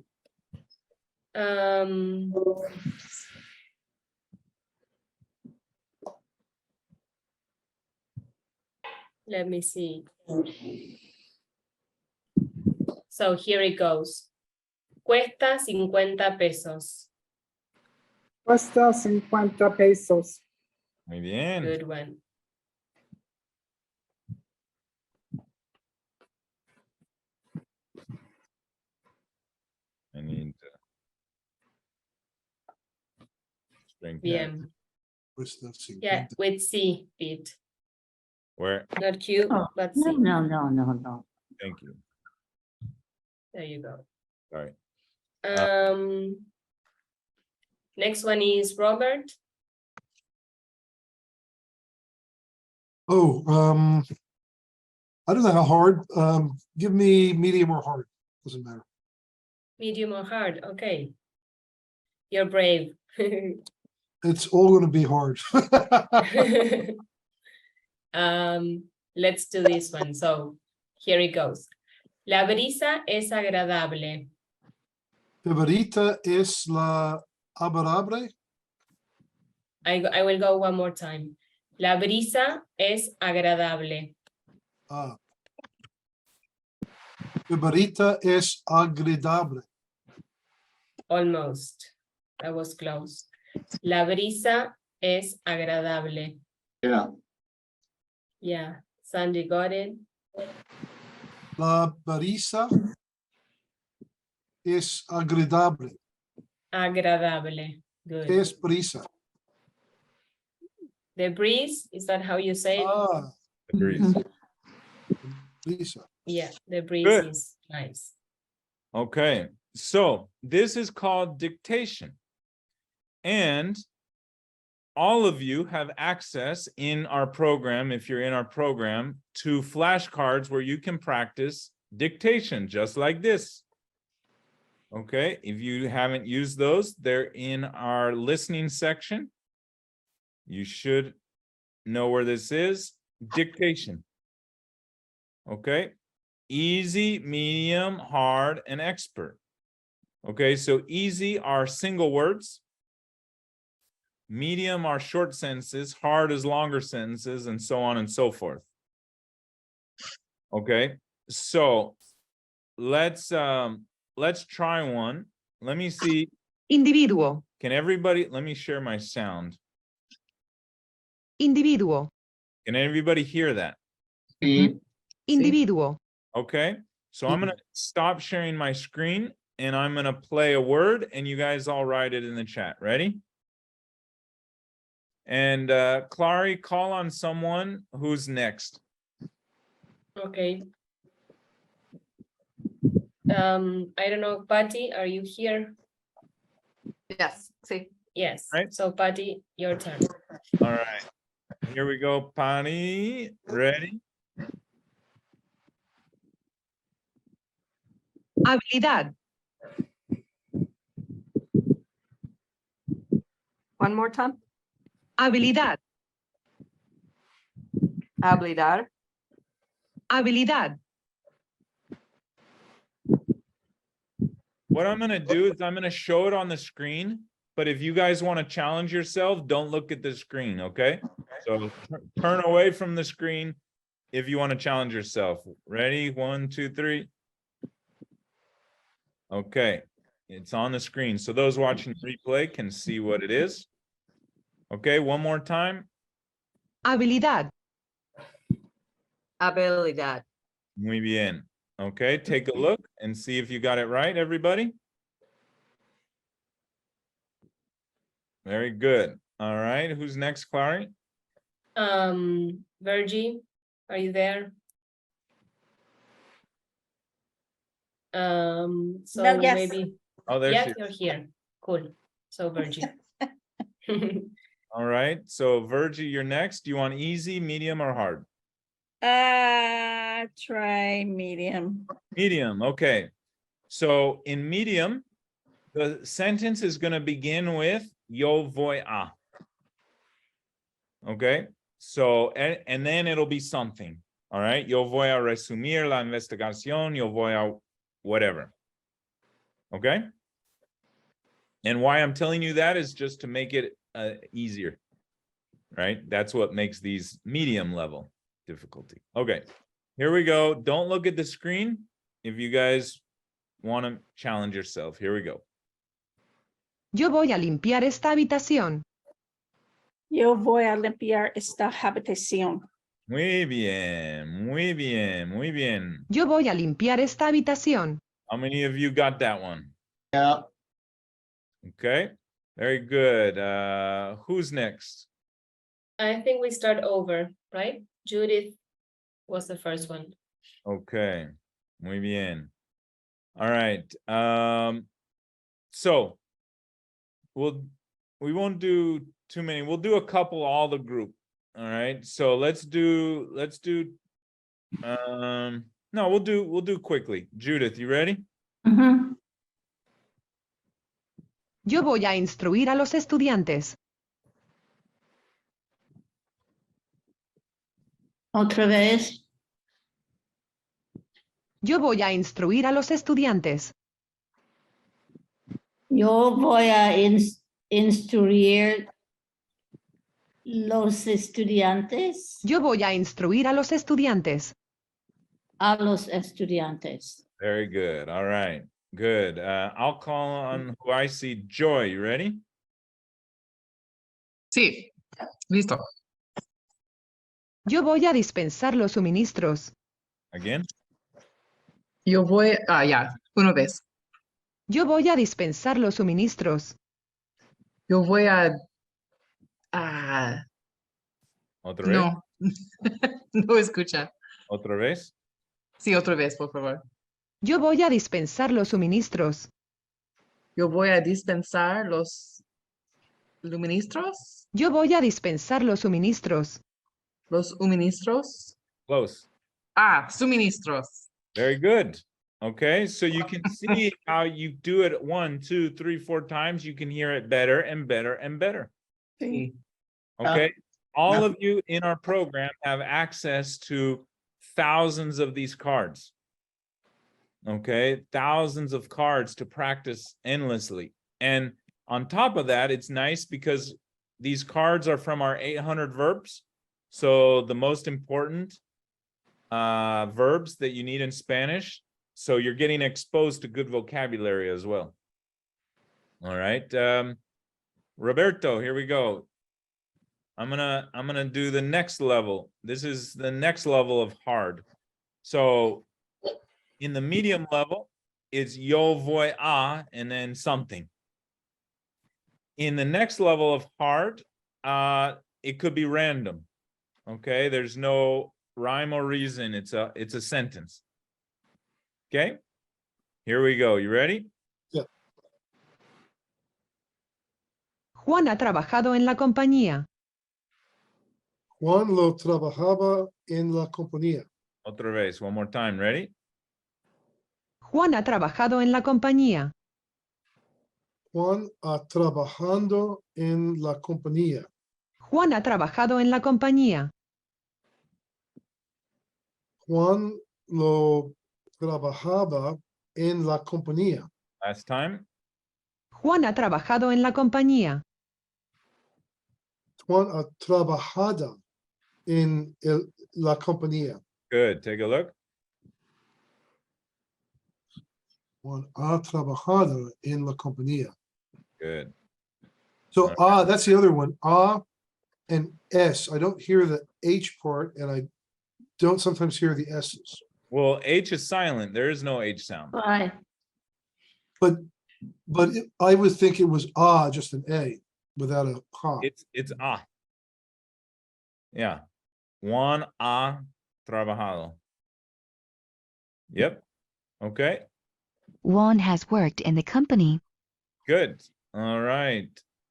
Let me see. So here it goes. Cuesta 50 pesos. Cuesta 50 pesos. Muy bien. Good one. I need to strengthen. Bien. Yeah, with C, Pete. Where? Not Q, Oh, but no, C. no. Thank you. There you go. Sorry. Next one is Robert. Oh, I don't know how hard. Give me medium or hard. Doesn't matter. Medium or hard? Okay. You're brave. It's all going to be hard. Let's do this one. So here it goes. La brisa es agradable. Beberita es la aberable. I will go one more time. La brisa es agradable. Beberita es agradable. Almost. That was close. La brisa es agradable. Yeah. Yeah. Sandy got it. La brisa es agradable. Agradable. ¿Qué Good. es prisa? The breeze, is that how you say it? Ah, The breeze. prisa. Yeah, the breeze Good. is nice. Okay, so this is called dictation. And all of you have access in our program, if you're in our program, to flashcards where you can practice dictation, just like this. Okay, if you haven't used those, they're in our listening section. You should know where this is. Dictation. Okay, easy, medium, hard, and expert. Okay, so easy are single words. Medium are short sentences, hard is longer sentences, and so on and so forth. Okay, so let's try one. Let me see. Individuo. Can everybody, let me share my sound. Individuo. Can everybody hear that? Individuo. Okay, so I'm gonna stop sharing my screen and I'm gonna play a word and you guys all write it in the chat. Ready? And Clary, call on someone who's next. Okay. I don't know, Patty, are you here? Yes, see. Yes. Right. So Patty, your turn. All right, here we go, Patty. Ready? Habilidad. One more time. Habilidad. Habilidad. Habilidad. What I'm gonna do is I'm gonna show it on the screen, but if you guys want to challenge yourself, don't look at the screen, okay? So turn away from the screen if you want to challenge yourself. Ready? 1, 2, 3. Okay, it's on the screen. So those watching replay can see what it is. Okay, one more time. Habilidad. Habilidad. Muy bien. Okay, take a look and see if you got it right, everybody. Very good. All right, who's next, Clary? Virgie, are you there? So No, yes. maybe, Oh, there she yes, is. you're here. Cool. So Virgie. All right, so Virgie, you're next. Do you want easy, medium, or hard? Try medium. Medium, okay. So in medium, the sentence is going to begin with yo voy a. Okay, so and then it'll be something. All right, yo voy a resumir la investigación, yo voy a whatever. Okay, and why I'm telling you that is just to make it easier, right? That's what makes these medium level difficulty. Okay, here we go. Don't look at the screen if you guys want to challenge yourself. Here we go. Yo voy a limpiar esta habitación. Yo voy a limpiar esta habitación. Muy bien, muy bien, muy bien. Yo voy a limpiar esta habitación. How many of you got that one? Yeah. Okay, very good. Who's next? I think we start over, right? Judith was the first one. Okay, muy bien. All right. So we won't do too many. We'll do a couple, all the group. All right. So let's do no, we'll do quickly. Judith, you ready? Yo voy a instruir a los estudiantes. Otra vez. Yo voy a instruir a los estudiantes. Yo voy a instruir los estudiantes. Yo voy a instruir a los estudiantes. A los estudiantes. Very good. All right. Good. I'll call on who I see. Joy, you ready? Sí, listo. Yo voy a dispensar los suministros. Again? Yo voy, ya, una vez. Yo voy a dispensar los suministros. Yo voy a... Ah, Otra vez. no, no escucha. Otra vez. Sí, otra vez, por favor. Yo voy a dispensar los suministros. Yo voy a dispensar los suministros. Yo voy a dispensar los suministros. Los suministros. Close. Ah, suministros. Very good. Okay, so you can see how you do it 1, 2, 3, 4 times. You can hear it better and better and better. Sí. Okay, all yeah. of you in our program have access to thousands of these cards. Okay, thousands of cards to practice endlessly. And on top of that, it's nice because these cards are from our 800 verbs. So the most important verbs that you need in Spanish. So you're getting exposed to good vocabulary as well. All right. Roberto, here we go. I'm gonna do the next level. This is the next level of hard. So in the medium level, it's yo voy a and then something. In the next level of hard, it could be random. Okay, there's no rhyme or reason. It's a sentence. Okay, here we go. You ready? Juan ha trabajado en la compañía. Juan lo trabajaba en la compañía. Otra vez, one more time. Ready? Juan ha trabajado en la compañía. Juan ha trabajando en la compañía. Juan ha trabajado en la compañía. Juan lo trabajaba en la compañía. Last time. Juan ha trabajado en la compañía. Juan ha trabajado en la compañía. Good. Take a look. Juan ha trabajado en la compañía. Good. So, that's the other one. And S. I don't hear the H part, and I don't sometimes hear the S's. Well, H is silent. There is no H sound. Why? But I would think it was just an A without a ha. It's a. Yeah. Juan ha trabajado. Yep. Okay. Juan has worked in the company. Good. All right.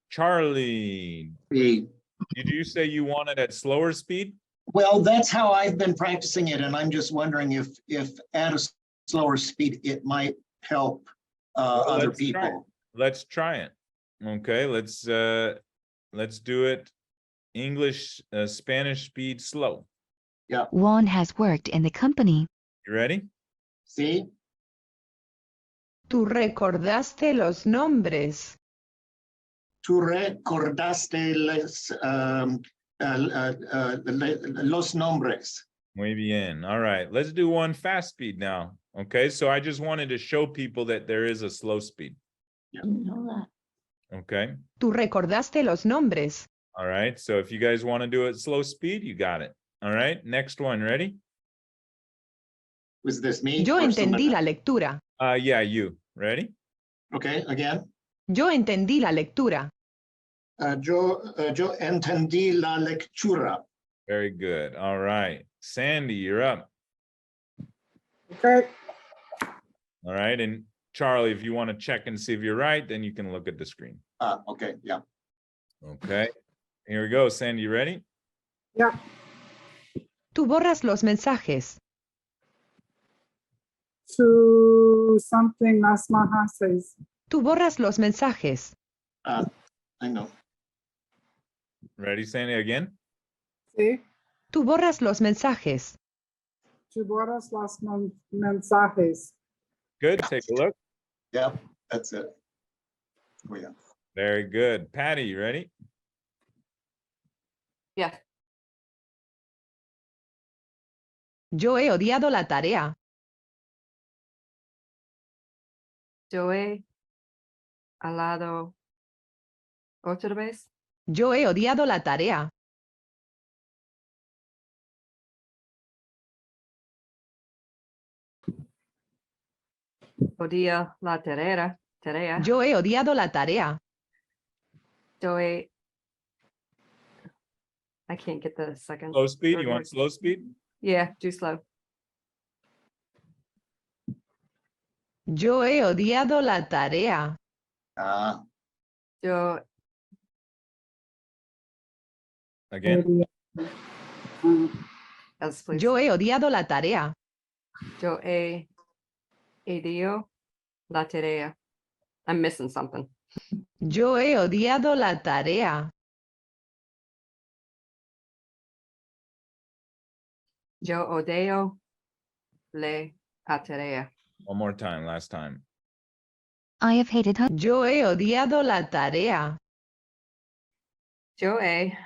Charlie, The- did you say you wanted at slower speed? Well, that's how I've been practicing it, and I'm just wondering if at a slower speed, it might help other let's try it. people. Let's try it. Okay, let's do it. English, Spanish speed slow. Juan has worked in the company. You ready? See? Tú recordaste los nombres. Tú recordaste los nombres. Muy bien. All right, let's do one fast speed now. Okay, so I just wanted to show people that there is a slow speed. Know that. Okay. Tú recordaste los nombres. All right, so if you guys want to do it slow speed, you got it. All right, next one, ready? Was this me? Yo or entendí someone la else? lectura. Yeah, you. Ready? Okay, again. Yo entendí la lectura. Yo entendí la lectura. Very good. All right. Sandy, you're up. Okay. All right, and Charlie, if you want to check and see if you're right, then you can look at the screen. Okay, yeah. Okay, here we go. Sandy, you ready? Yeah. Tú borras los mensajes. To something las majas. Tú borras los mensajes. I know. Ready, Sandy, again? Sí. Tú borras los mensajes. Tu borras las mensajes. Good, take a look. Yeah, that's it. Oh, yeah. Very good. Patty, you ready? Yeah. Yo he odiado la tarea. Yo he alado. Otra vez. Yo he odiado la tarea. Odia la tarea. tarea. Yo he odiado la tarea. I can't get the second. Slow speed, third you want word. slow speed? Yeah, do slow. Yo he odiado la tarea. Ah, Yo, Again, else please. Yo he odiado la tarea. Yo he odio la tarea. I'm missing something. Yo he odiado la tarea. Yo odio la tarea. one more time, last time. I have hated home. Yo he odiado la tarea. Yo he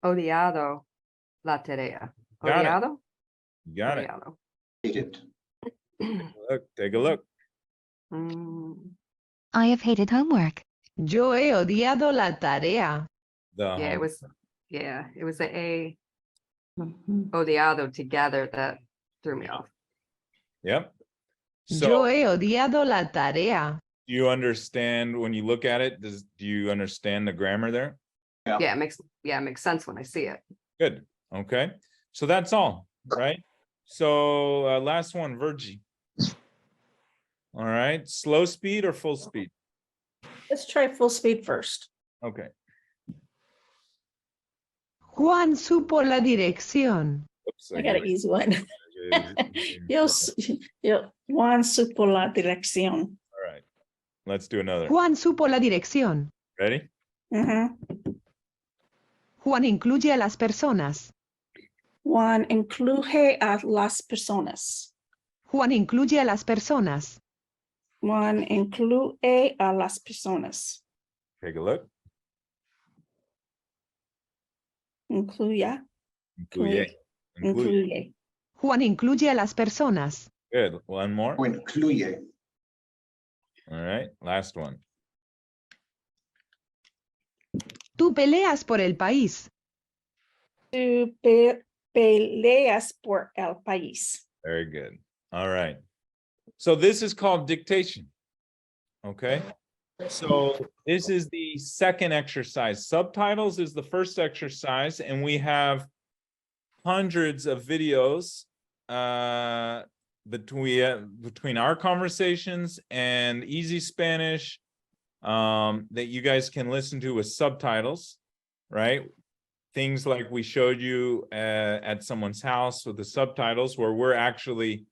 odiado la tarea. Got it. Odiado? You got it. Odiado. hate it. Look, take a look. Mm, I have hated homework. Yo he odiado la tarea. The yeah, it home- was the A odiado together that threw me off. Yep. Yo So he odiado la tarea. do you understand when you look at it? Do you understand the grammar there? Yeah, it makes sense when I see it. Good. Okay. So that's all, right? So last one, Virgie. All right. Slow speed or full speed? Let's try full speed first. Okay. Juan supo la dirección. Oops, I got an easy one. All Juan supo la dirección. right. Let's do another. Juan supo la dirección. Ready? Mhm. Juan incluye a las personas. Juan incluye a las personas. Juan incluye a las personas. Juan incluye a las personas. Take a look. Incluya. Incluye. Incluye. Incluye. Juan incluye a las personas. Good. One more. O incluye. All right. Last one. Tú peleas por el país. Tú peleas por el país. Very good. All right. So this is called dictation. Okay. So this is the second exercise. Subtitles is the first exercise, and we have hundreds of videos between our conversations and Easy Spanish that you guys can listen to with subtitles, right? Things like we showed you at someone's house with the subtitles, where we're actually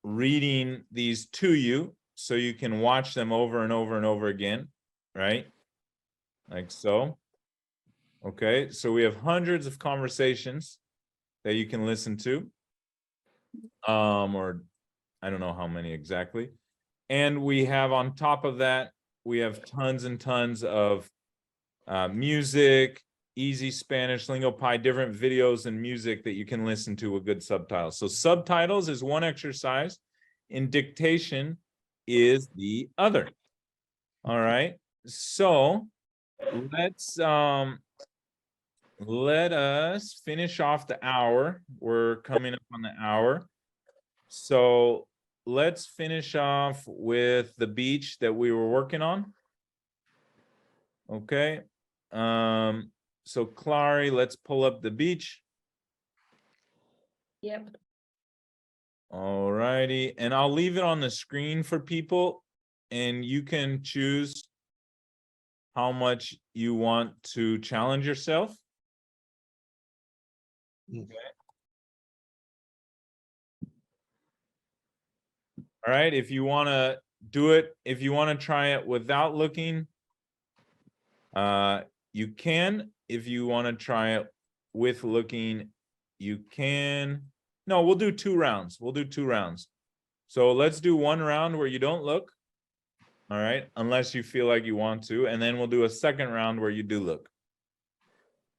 reading these to you so you can watch them over and over and over again, right? Like so. Okay, so we have hundreds of conversations that you can listen to. Or I don't know how many exactly. And we have on top of that, we have tons and tons of music, Easy Spanish, LingoPie, different videos and music that you can listen to with good subtitles. So subtitles is one exercise, and dictation is the other. All right. So let us finish off the hour. We're coming up on the hour. So let's finish off with the beach that we were working on. Okay. So Clary, let's pull up the beach. Yep. All righty. And I'll leave it on the screen for people, and you can choose how much you want to challenge yourself. Okay. All right. If you want to do it, if you want to try it without looking, you can. If you want to try it with looking, you can. No, we'll do 2 rounds. We'll do 2 rounds. So let's do 1 round where you don't look. All right. Unless you feel like you want to. And then we'll do a second round where you do look.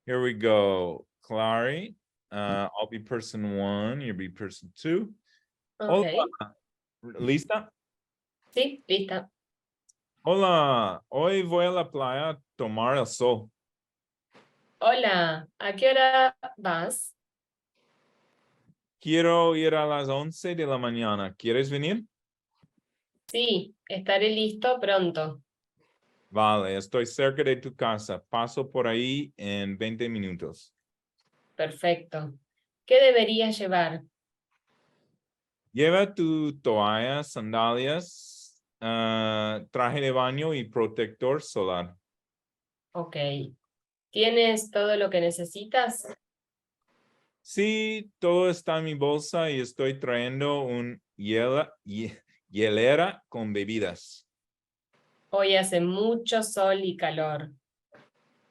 Here we go. Clary, I'll be person 1. You'll be person 2. Okay. Hola. ¿Lista? Sí, lista. Hola. Hoy voy a la playa a tomar el sol. Hola, ¿a qué hora vas? quiero ir a las 11 de la mañana. ¿Quieres venir? Sí, estaré listo pronto. Vale, estoy cerca de tu casa. Paso por ahí en 20 minutos. Perfecto. ¿Qué debería llevar? Lleva tu toalla, sandalias, traje de baño y protector solar. Ok. ¿Tienes todo lo que necesitas? Sí, todo está en mi bolsa y estoy trayendo un hielera con bebidas. Hoy hace mucho sol y calor.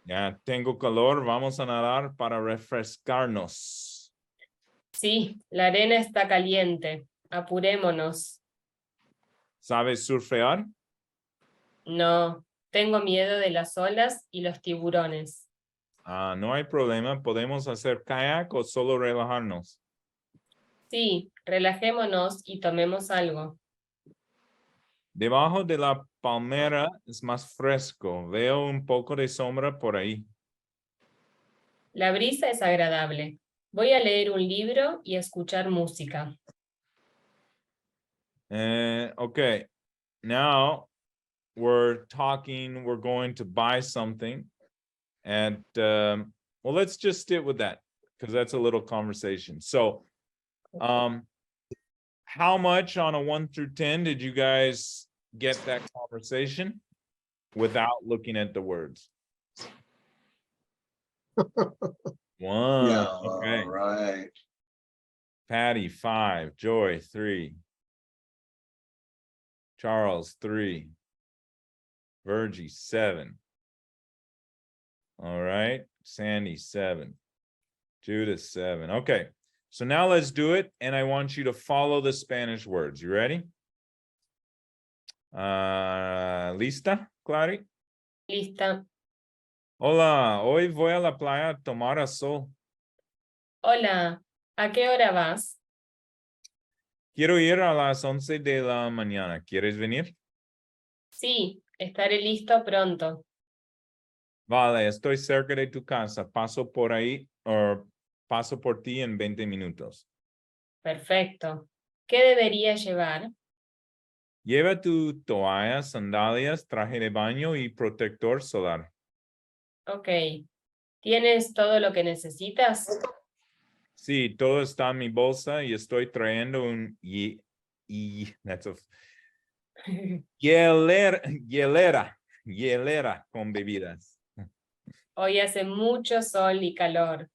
Ya tengo calor, vamos a nadar para refrescarnos. Sí, la arena está caliente. Apurémonos. ¿Sabes surfear? No, tengo miedo de las olas y los tiburones. Ah, no hay problema, podemos hacer kayak o solo relajarnos. Sí, relajémonos y tomemos algo. Debajo de la palmera es más fresco. Veo un poco de sombra por ahí. La brisa es agradable. Voy a leer un libro y escuchar música. Okay, now we're talking, we're going to buy something. And well, let's just stick with that because that's a little conversation. So how much on a 1 through 10 did you guys get that conversation without looking at the words? 1. Yeah, Okay. all right. Patty, 5. Joy, 3. Charles, 3. Virgie, 7. All right. Sandy, 7. Judith, 7. Okay. So now let's do it. And I want you to follow the Spanish words. You ready? ¿Lista, Clary? Lista. Hola, hoy voy a la playa a tomar el sol. Hola, ¿a qué hora vas? Quiero ir a las 11 de la mañana. ¿Quieres venir? Sí, estaré listo pronto. Vale, estoy cerca de tu casa. Paso por ahí o paso por ti en 20 minutos. Perfecto. ¿Qué debería llevar? Lleva tu toalla, sandalias, traje de baño y protector solar. Ok. ¿Tienes todo lo que necesitas? Sí, todo está en mi bolsa y estoy trayendo un hielera con bebidas. Hoy hace mucho sol y calor.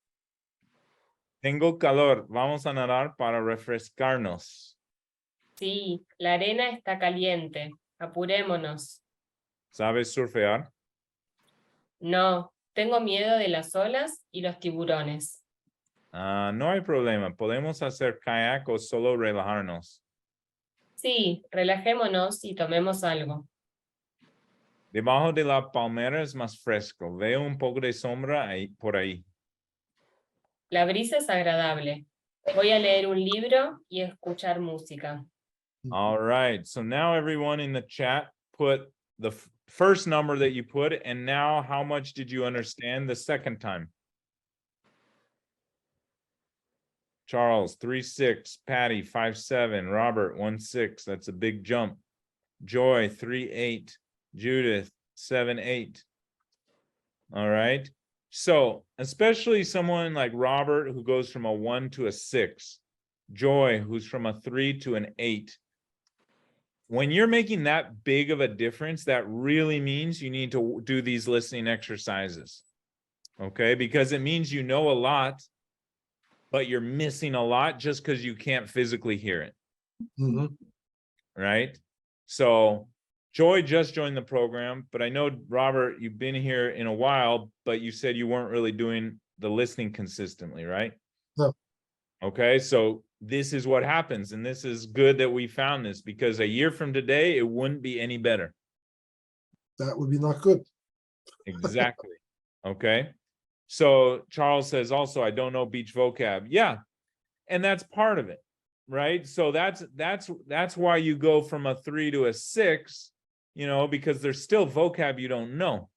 Tengo calor, vamos a nadar para refrescarnos. Sí, la arena está caliente. Apurémonos. ¿Sabes surfear? No, tengo miedo de las olas y los tiburones. No hay problema, podemos hacer kayak o solo relajarnos. Sí, relajémonos y tomemos algo. Debajo de la palmera es más fresco, veo un poco de sombra por ahí. La brisa es agradable. Voy a leer un libro y escuchar música. All right, so now everyone in the chat put the first number that you put, and now how much did you understand the second time? Charles, 3-6, Patty, 5-7, Robert, 1-6, that's a big jump. Joy, 3-8, Judith, 7-8. All right, so especially someone like Robert who goes from a 1 to a 6, Joy who's from a 3 to an 8. When you're making that big of a difference, that really means you need to do these listening exercises, okay? Because it means you know a lot, but you're missing a lot just because you can't physically hear it, right? So Joy just joined the program, but I know, Robert, you've been here in a while, but you said you weren't really doing the listening consistently, right? No. Okay, so this is what happens, and this is good that we found this, because a year from today, it wouldn't be any better. That would be not good. Exactly. Okay. So Charles says also, I don't know beach vocab. Yeah. And that's part of it, right? So that's why you go from a 3 to a 6, you know, because there's still vocab you don't know,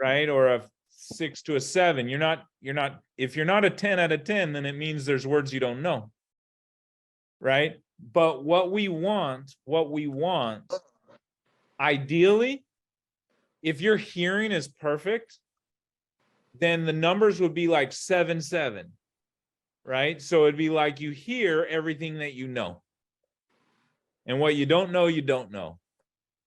right? Or a 6 to a 7. If you're not a 10 out of 10, then it means there's words you don't know. Right? But what we want, ideally, if your hearing is perfect, then the numbers would be like 7, 7. Right? So it'd be like you hear everything that you know. And what you don't know, you don't know.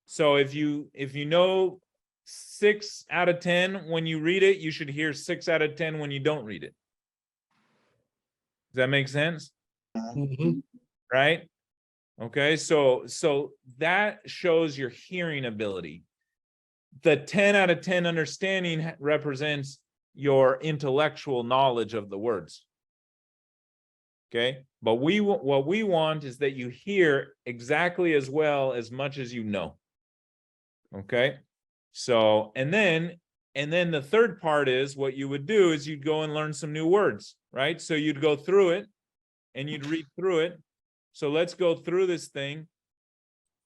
So if you know 6 out of 10 when you read it, you should hear 6 out of 10 when you don't read it. Does that make sense? Mhm. Right? Okay, so that shows your hearing ability. The 10 out of 10 understanding represents your intellectual knowledge of the words. Okay, but what we want is that you hear exactly as well as much as you know. Okay, so and then the third part is what you would do is you'd go and learn some new words, right? So you'd go through it and you'd read through it. So let's go through this thing.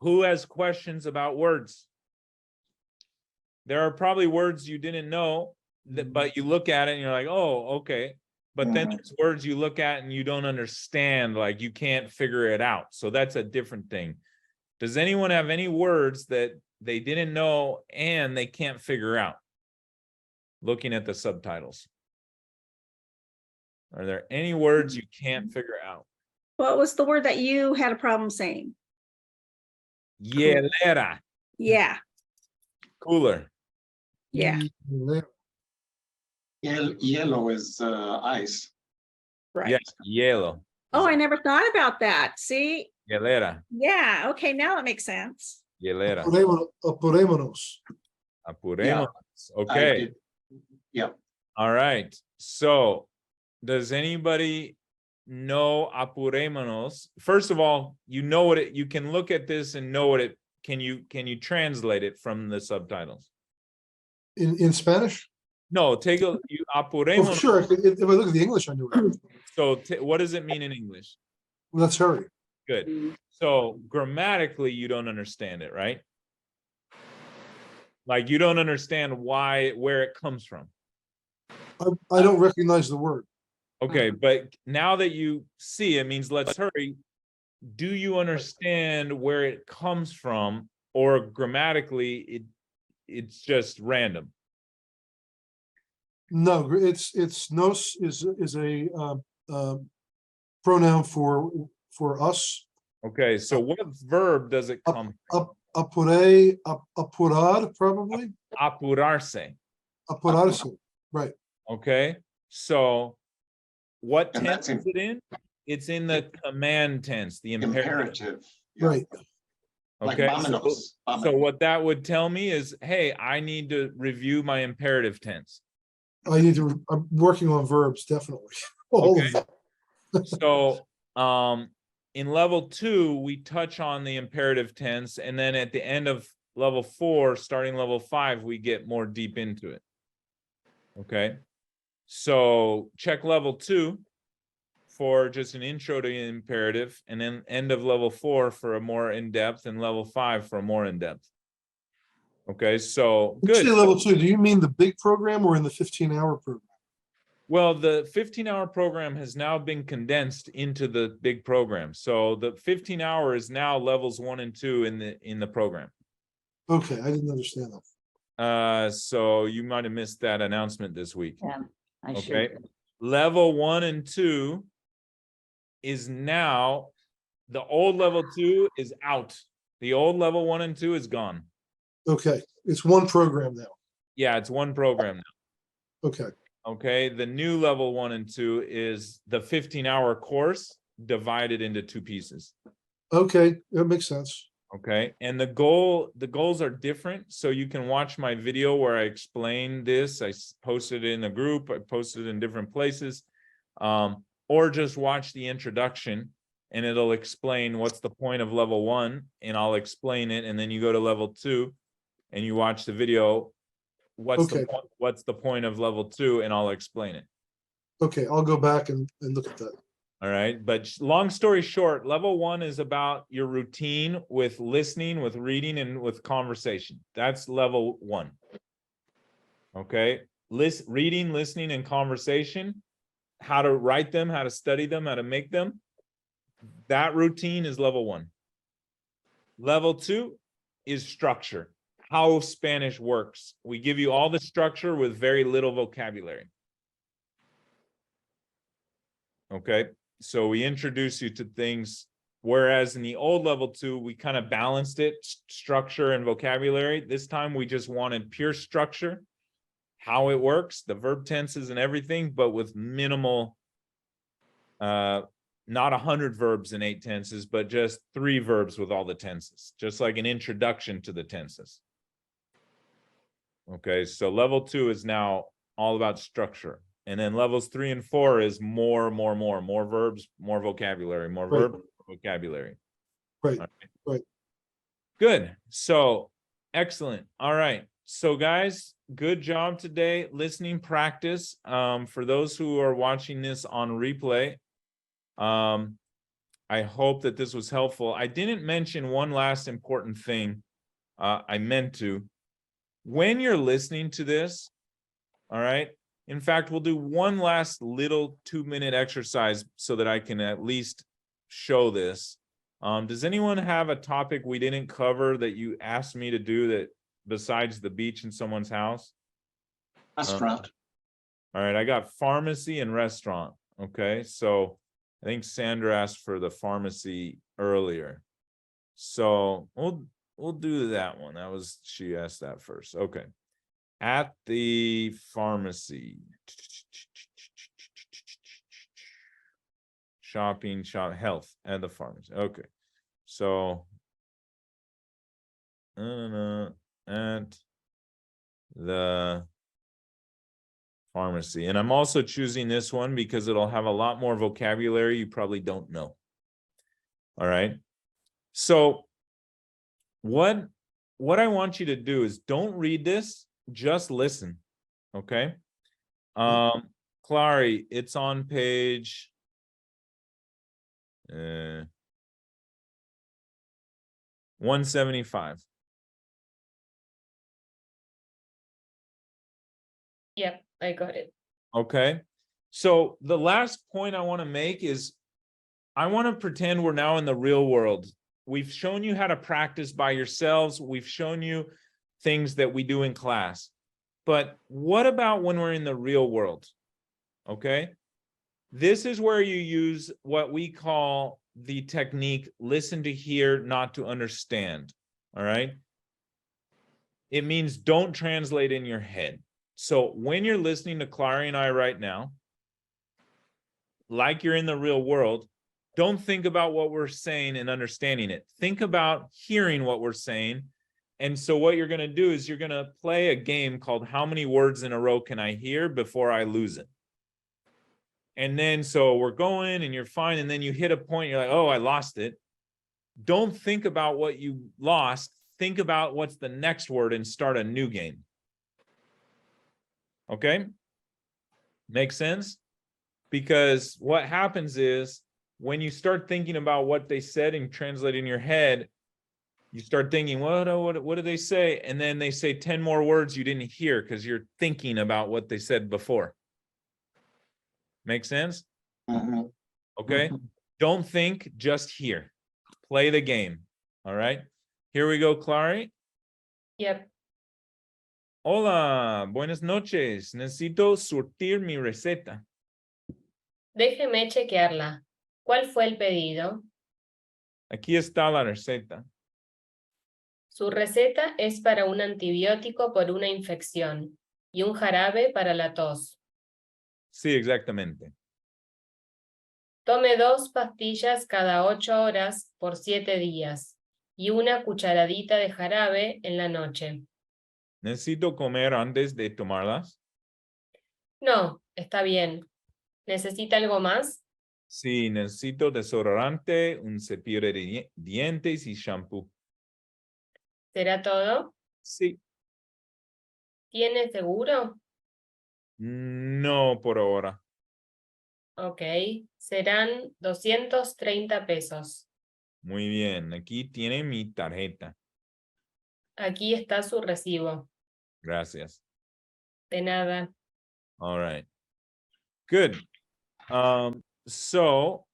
Who has questions about words? There are probably words you didn't know, but you look at it and you're like, oh, okay. But then there's words you look at and you don't understand, like you can't figure it out. So that's a different thing. Does anyone have any words that they didn't know and they can't figure out? Looking at the subtitles. Are there any words you can't figure out? What was the word that you had a problem saying? Hielera. Yeah, Cooler. yeah, Yellow is ice. right. Yeah, hielo. Oh, I never thought about that. See? Hielera. Yeah, okay, now that makes sense. Hielera. Apurémonos. Apuremos. I Okay. did- Yeah. All right. So does anybody know apurémonos? First of all, you know what it, you can look at this and know what it, can you translate it from the subtitles? In Spanish? No, take a, you Oh, apurémonos. sure. If I look at the English, I knew it. So what does it mean in English? Let's hurry. Good. So grammatically, you don't understand it, right? Like you don't understand where it comes from. I don't recognize the word. Okay, but now that you see it means let's hurry. Do you understand where it comes from, or grammatically it's just random? No, it's nos is a pronoun for us. Okay, so what verb does it come from? Apurar, probably. Apurarse. Apurarse, right. Okay, so what And tense that's is it in? It's in the command tense, the imperative. Imperative. Yeah. Right. Like Okay, vámonos, so vámonos. what that would tell me is, hey, I need to review my imperative tense. I'm working on verbs, definitely. All of Okay. them. So in level 2, we touch on the imperative tense, and then at the end of level 4, starting level 5, we get more deep into it. Okay, so check level 2 for just an intro to imperative, and then end of level 4 for a more in-depth, and level 5 for a more in-depth. Okay, so When you good. say level 2, do you mean the big program or in the 15-hour program? Well, the 15-hour program has now been condensed into the big program. So the 15-hour is now levels 1 and 2 in the program. Okay, I didn't understand that. So you might have missed that announcement this week. Yeah, I Okay. Level 1 and 2 is now, the old level 2 is out. The old level 1 and 2 is gone. Okay, it's one program now. Yeah, it's one program now. Okay, Okay, the new level 1 and 2 is the 15-hour course divided into 2 pieces. okay, that makes sense. Okay, and the goals are different. So you can watch my video where I explain this. I posted it in a group, I posted it in different places, or just watch the introduction and it'll explain what's the point of level 1, and I'll explain it, and then you go to level 2 and you watch the video. What's the point of level 2, and I'll explain it. Okay, I'll go back and look at that. All right, but long story short, level 1 is about your routine with listening, with reading, and with conversation. That's level 1. Okay, reading, listening, and conversation, how to write them, how to study them, how to make them. That routine is level 1. Level 2 is structure, how Spanish works. We give you all the structure with very little vocabulary. Okay, so we introduce you to things, whereas in the old level 2, we kind of balanced it, structure and vocabulary. This time we just wanted pure structure, how it works, the verb tenses and everything, but with minimal, not 100 verbs in 8 tenses, but just 3 verbs with all the tenses, just like an introduction to the tenses. Okay, so level 2 is now all about structure. And then levels 3 and 4 is more verbs, more vocabulary, more Right. verb, vocabulary. Right, All right. Good. So excellent. All right. So guys, good job today. Listening practice. For those who are watching this on replay, I hope that this was helpful. I didn't mention one last important thing. I meant to. When you're listening to this, all right. In fact, we'll do one last little 2-minute exercise so that I can at least show this. Does anyone have a topic we didn't cover that you asked me to do that besides the beach in someone's house? Restaurant. All right, I got pharmacy and restaurant. Okay, so I think Sandra asked for the pharmacy earlier. So we'll do that one. She asked that first. Okay. At the pharmacy. Shopping, health at the pharmacy. Okay. So at the pharmacy. And I'm also choosing this one because it'll have a lot more vocabulary you probably don't know. All right. So what I want you to do is don't read this, just listen. Okay. Clary, it's on page 175. Yep, I got it. Okay. So the last point I want to make is I want to pretend we're now in the real world. We've shown you how to practice by yourselves. We've shown you things that we do in class. But what about when we're in the real world? Okay. This is where you use what we call the technique, listen to hear, not to understand. All right. It means don't translate in your head. So when you're listening to Clary and I right now, like you're in the real world, don't think about what we're saying and understanding it. Think about hearing what we're saying. And so what you're going to do is you're going to play a game called How Many Words in a Row Can I Hear Before I Lose It? And then so we're going and you're fine. And then you hit a point, you're like, oh, I lost it. Don't think about what you lost. Think about what's the next word and start a new game. Okay? Makes sense? Because what happens is when you start thinking about what they said and translate in your head, you start thinking, what do they say? And then they say 10 more words you didn't hear because you're thinking about what they said before. Make sense? Mhm. Okay. Don't think, just hear. Play the game. All right. Here we go, Clary. Yep. Hola, buenas noches. Necesito surtir mi receta. Déjeme chequearla. ¿Cuál fue el pedido? Aquí está la receta. Su receta es para un antibiótico por una infección y un jarabe para la tos. Sí, exactamente. Tome 2 pastillas cada 8 horas por 7 días y una cucharadita de jarabe en la noche. ¿Necesito comer antes de tomarlas? No, está bien. ¿Necesita algo más? Sí, necesito desodorante, un cepillo de dientes y shampoo. ¿Será todo? Sí. ¿Tiene seguro? No por ahora. Ok, serán 230 pesos. Muy bien, aquí tiene mi tarjeta. Aquí está su recibo. Gracias. De nada. All right. Good. So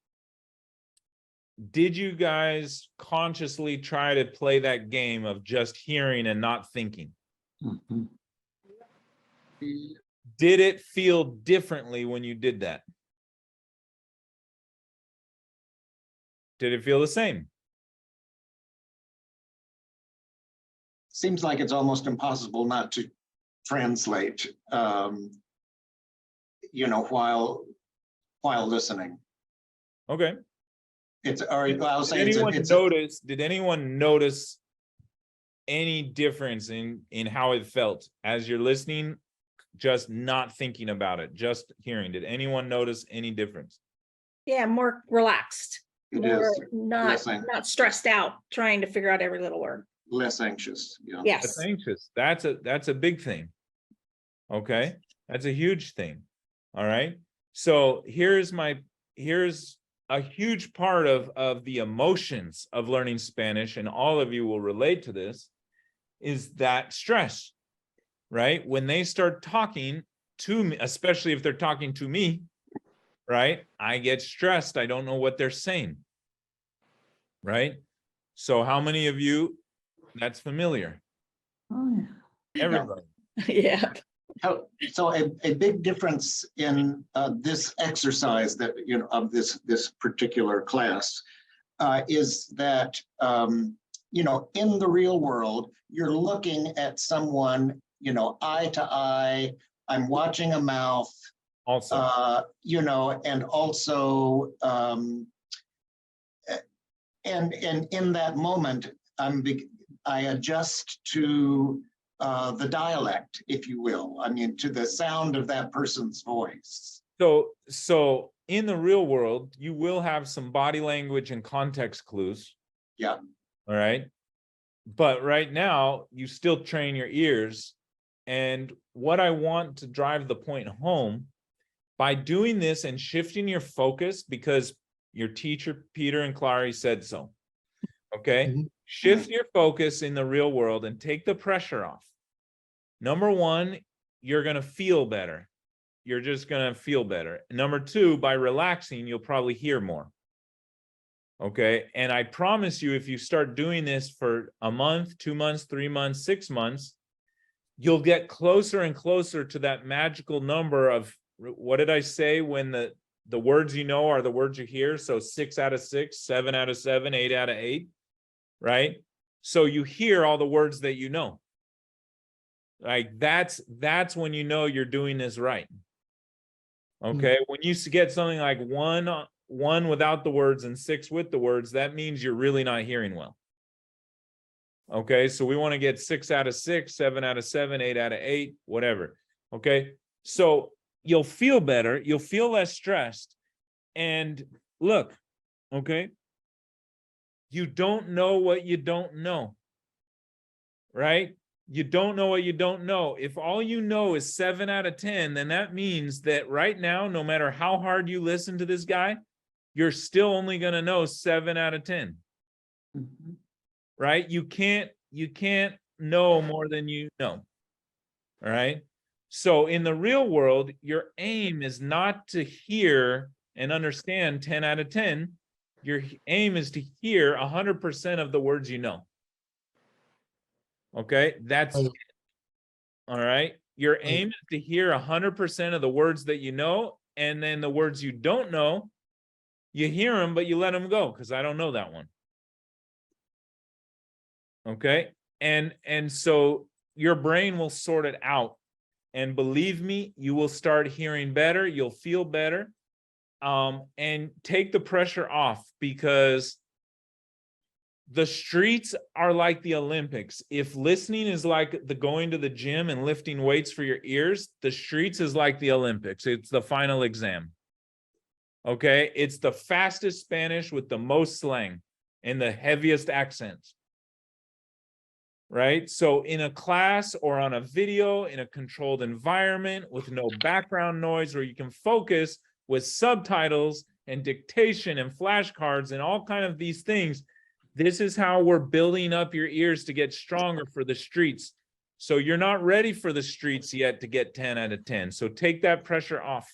did you guys consciously try to play that game of just hearing and not thinking? Mhm. Did it feel differently when you did that? Did it feel the same? Seems like it's almost impossible not to translate, you know, while listening. Okay. It's, or I'll say Did anyone notice any difference in how it felt as you're listening, just not thinking about it, just hearing? Did anyone notice any difference? Yeah, more relaxed, It more is not stressed out, trying to figure out every little word. less anxious, yeah. Yes. That's anxious. That's a big thing. Okay. That's a huge thing. All right. So here's a huge part of the emotions of learning Spanish, and all of you will relate to this, is that stress, right? When they start talking to me, especially if they're talking to me, right? I get stressed. I don't know what they're saying, right? So how many of you that's familiar? Oh, yeah. Everybody. Yeah. So a big difference in this exercise that, you know, of this particular class is that, you know, in the real world, you're looking at someone, you know, eye to eye. I'm watching a mouth. Also, you know, and also, and in that moment, I adjust to the dialect, if you will. I mean, to the sound of that person's voice. So in the real world, you will have some body language and context clues. Yeah. All right. But right now, you still train your ears. And what I want to drive the point home, by doing this and shifting your focus, because your teacher, Peter and Clary, said so. Okay. Mhm. Shift your focus in the real world and take the pressure off. Number one, you're going to feel better. You're just going to feel better. Number two, by relaxing, you'll probably hear more. Okay. And I promise you, if you start doing this for a month, 2 months, 3 months, 6 months, you'll get closer and closer to that magical number of, what did I say, when the words you know are the words you hear? So 6 out of 6, 7 out of 7, 8 out of 8, right? So you hear all the words that you know. Like that's when you know you're doing this right. Okay. When you get something like one without the words and 6 with the words, that means you're really not hearing well. Okay. So we want to get 6 out of 6, 7 out of 7, 8 out of 8, whatever. Okay. So you'll feel better. You'll feel less stressed. And look, okay, you don't know what you don't know, right? You don't know what you don't know. If all you know is 7 out of 10, then that means that right now, no matter how hard you listen to this guy, you're still only going to know 7 out of 10. Mhm. Right? You can't know more than you know. All right? So in the real world, your aim is not to hear and understand 10 out of 10. Your aim is to hear 100% of the words you know. Okay? That's it. All right? Your aim is to hear 100% of the words that you know, and then the words you don't know, you hear them, but you let them go, because I don't know that one. Okay? And so your brain will sort it out. And believe me, you will start hearing better. You'll feel better. And take the pressure off, because the streets are like the Olympics. If listening is like the going to the gym and lifting weights for your ears, the streets is like the Olympics. It's the final exam. Okay? It's the fastest Spanish with the most slang and the heaviest accents. Right? So in a class or on a video, in a controlled environment with no background noise, where you can focus with subtitles and dictation and flashcards and all kind of these things, this is how we're building up your ears to get stronger for the streets. So you're not ready for the streets yet to get 10 out of 10. So take that pressure off.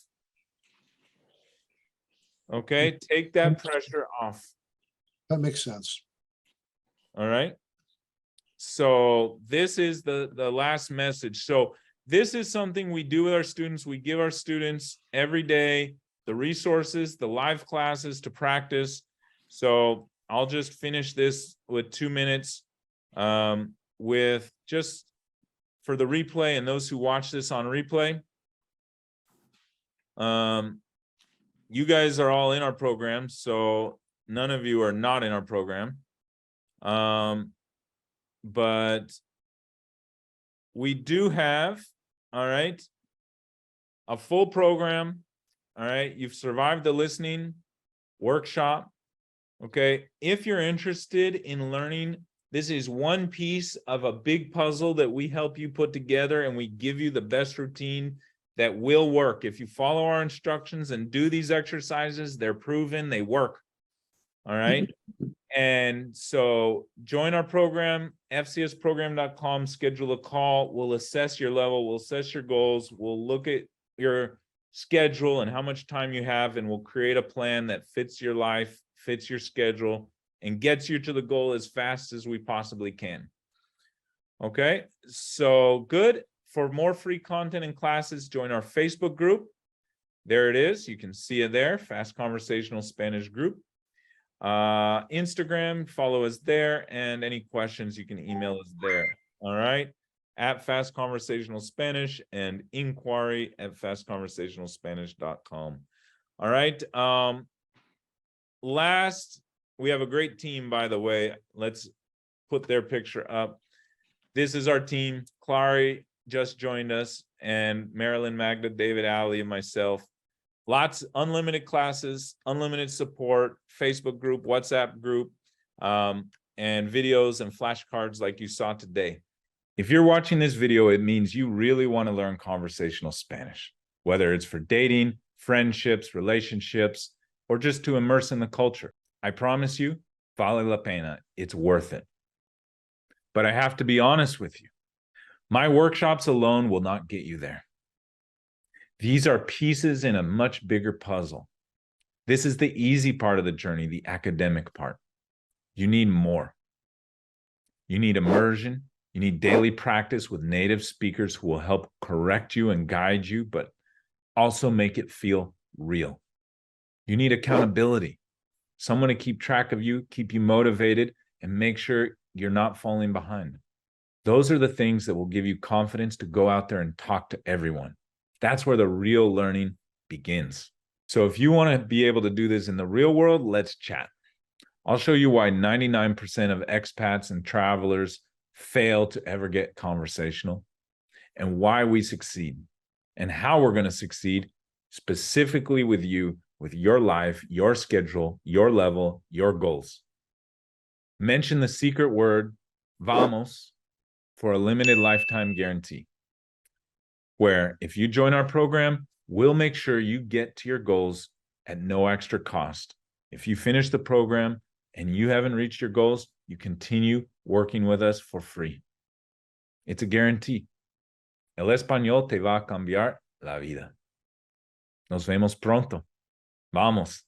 Okay, take that pressure off. That makes sense. All right. So this is the last message. So this is something we do with our students. We give our students every day the resources, the live classes to practice. So I'll just finish this with 2 minutes with just for the replay and those who watch this on replay. You guys are all in our program, so none of you are not in our program. But we do have, all right, a full program. All right, you've survived the listening workshop. Okay, if you're interested in learning, this is one piece of a big puzzle that we help you put together, and we give you the best routine that will work. If you follow our instructions and do these exercises, they're proven, they work. All right. And so join our program, fcsprogram.com, schedule a call. We'll assess your level. We'll assess your goals. We'll look at your schedule and how much time you have, and we'll create a plan that fits your life, fits your schedule, and gets you to the goal as fast as we possibly can. Okay, so good. For more free content and classes, join our Facebook group. There it is. You can see it there, Fast Conversational Spanish group. Instagram, follow us there, and any questions you can email us there. All right, at Fast Conversational Spanish and inquiry at fastconversationalspanish.com. All right. Last, we have a great team, by the way. Let's put their picture up. This is our team. Clary just joined us, and Marilyn, Magda, David, Ali, and myself. Lots, unlimited classes, unlimited support, Facebook group, WhatsApp group, and videos and flashcards like you saw today. If you're watching this video, it means you really want to learn conversational Spanish, whether it's for dating, friendships, relationships, or just to immerse in the culture. I promise you, vale la pena. It's worth it. But I have to be honest with you. My workshops alone will not get you there. These are pieces in a much bigger puzzle. This is the easy part of the journey, the academic part. You need more. You need immersion. You need daily practice with native speakers who will help correct you and guide you, but also make it feel real. You need accountability. Someone to keep track of you, keep you motivated, and make sure you're not falling behind. Those are the things that will give you confidence to go out there and talk to everyone. That's where the real learning begins. So if you want to be able to do this in the real world, let's chat. I'll show you why 99% of expats and travelers fail to ever get conversational, and why we succeed, and how we're going to succeed specifically with you, with your life, your schedule, your level, your goals. Mention the secret word, vamos, for a limited lifetime guarantee, where if you join our program, we'll make sure you get to your goals at no extra cost. If you finish the program and you haven't reached your goals, you continue working with us for free. It's a guarantee. El español te va a cambiar la vida. Nos vemos pronto. Vamos.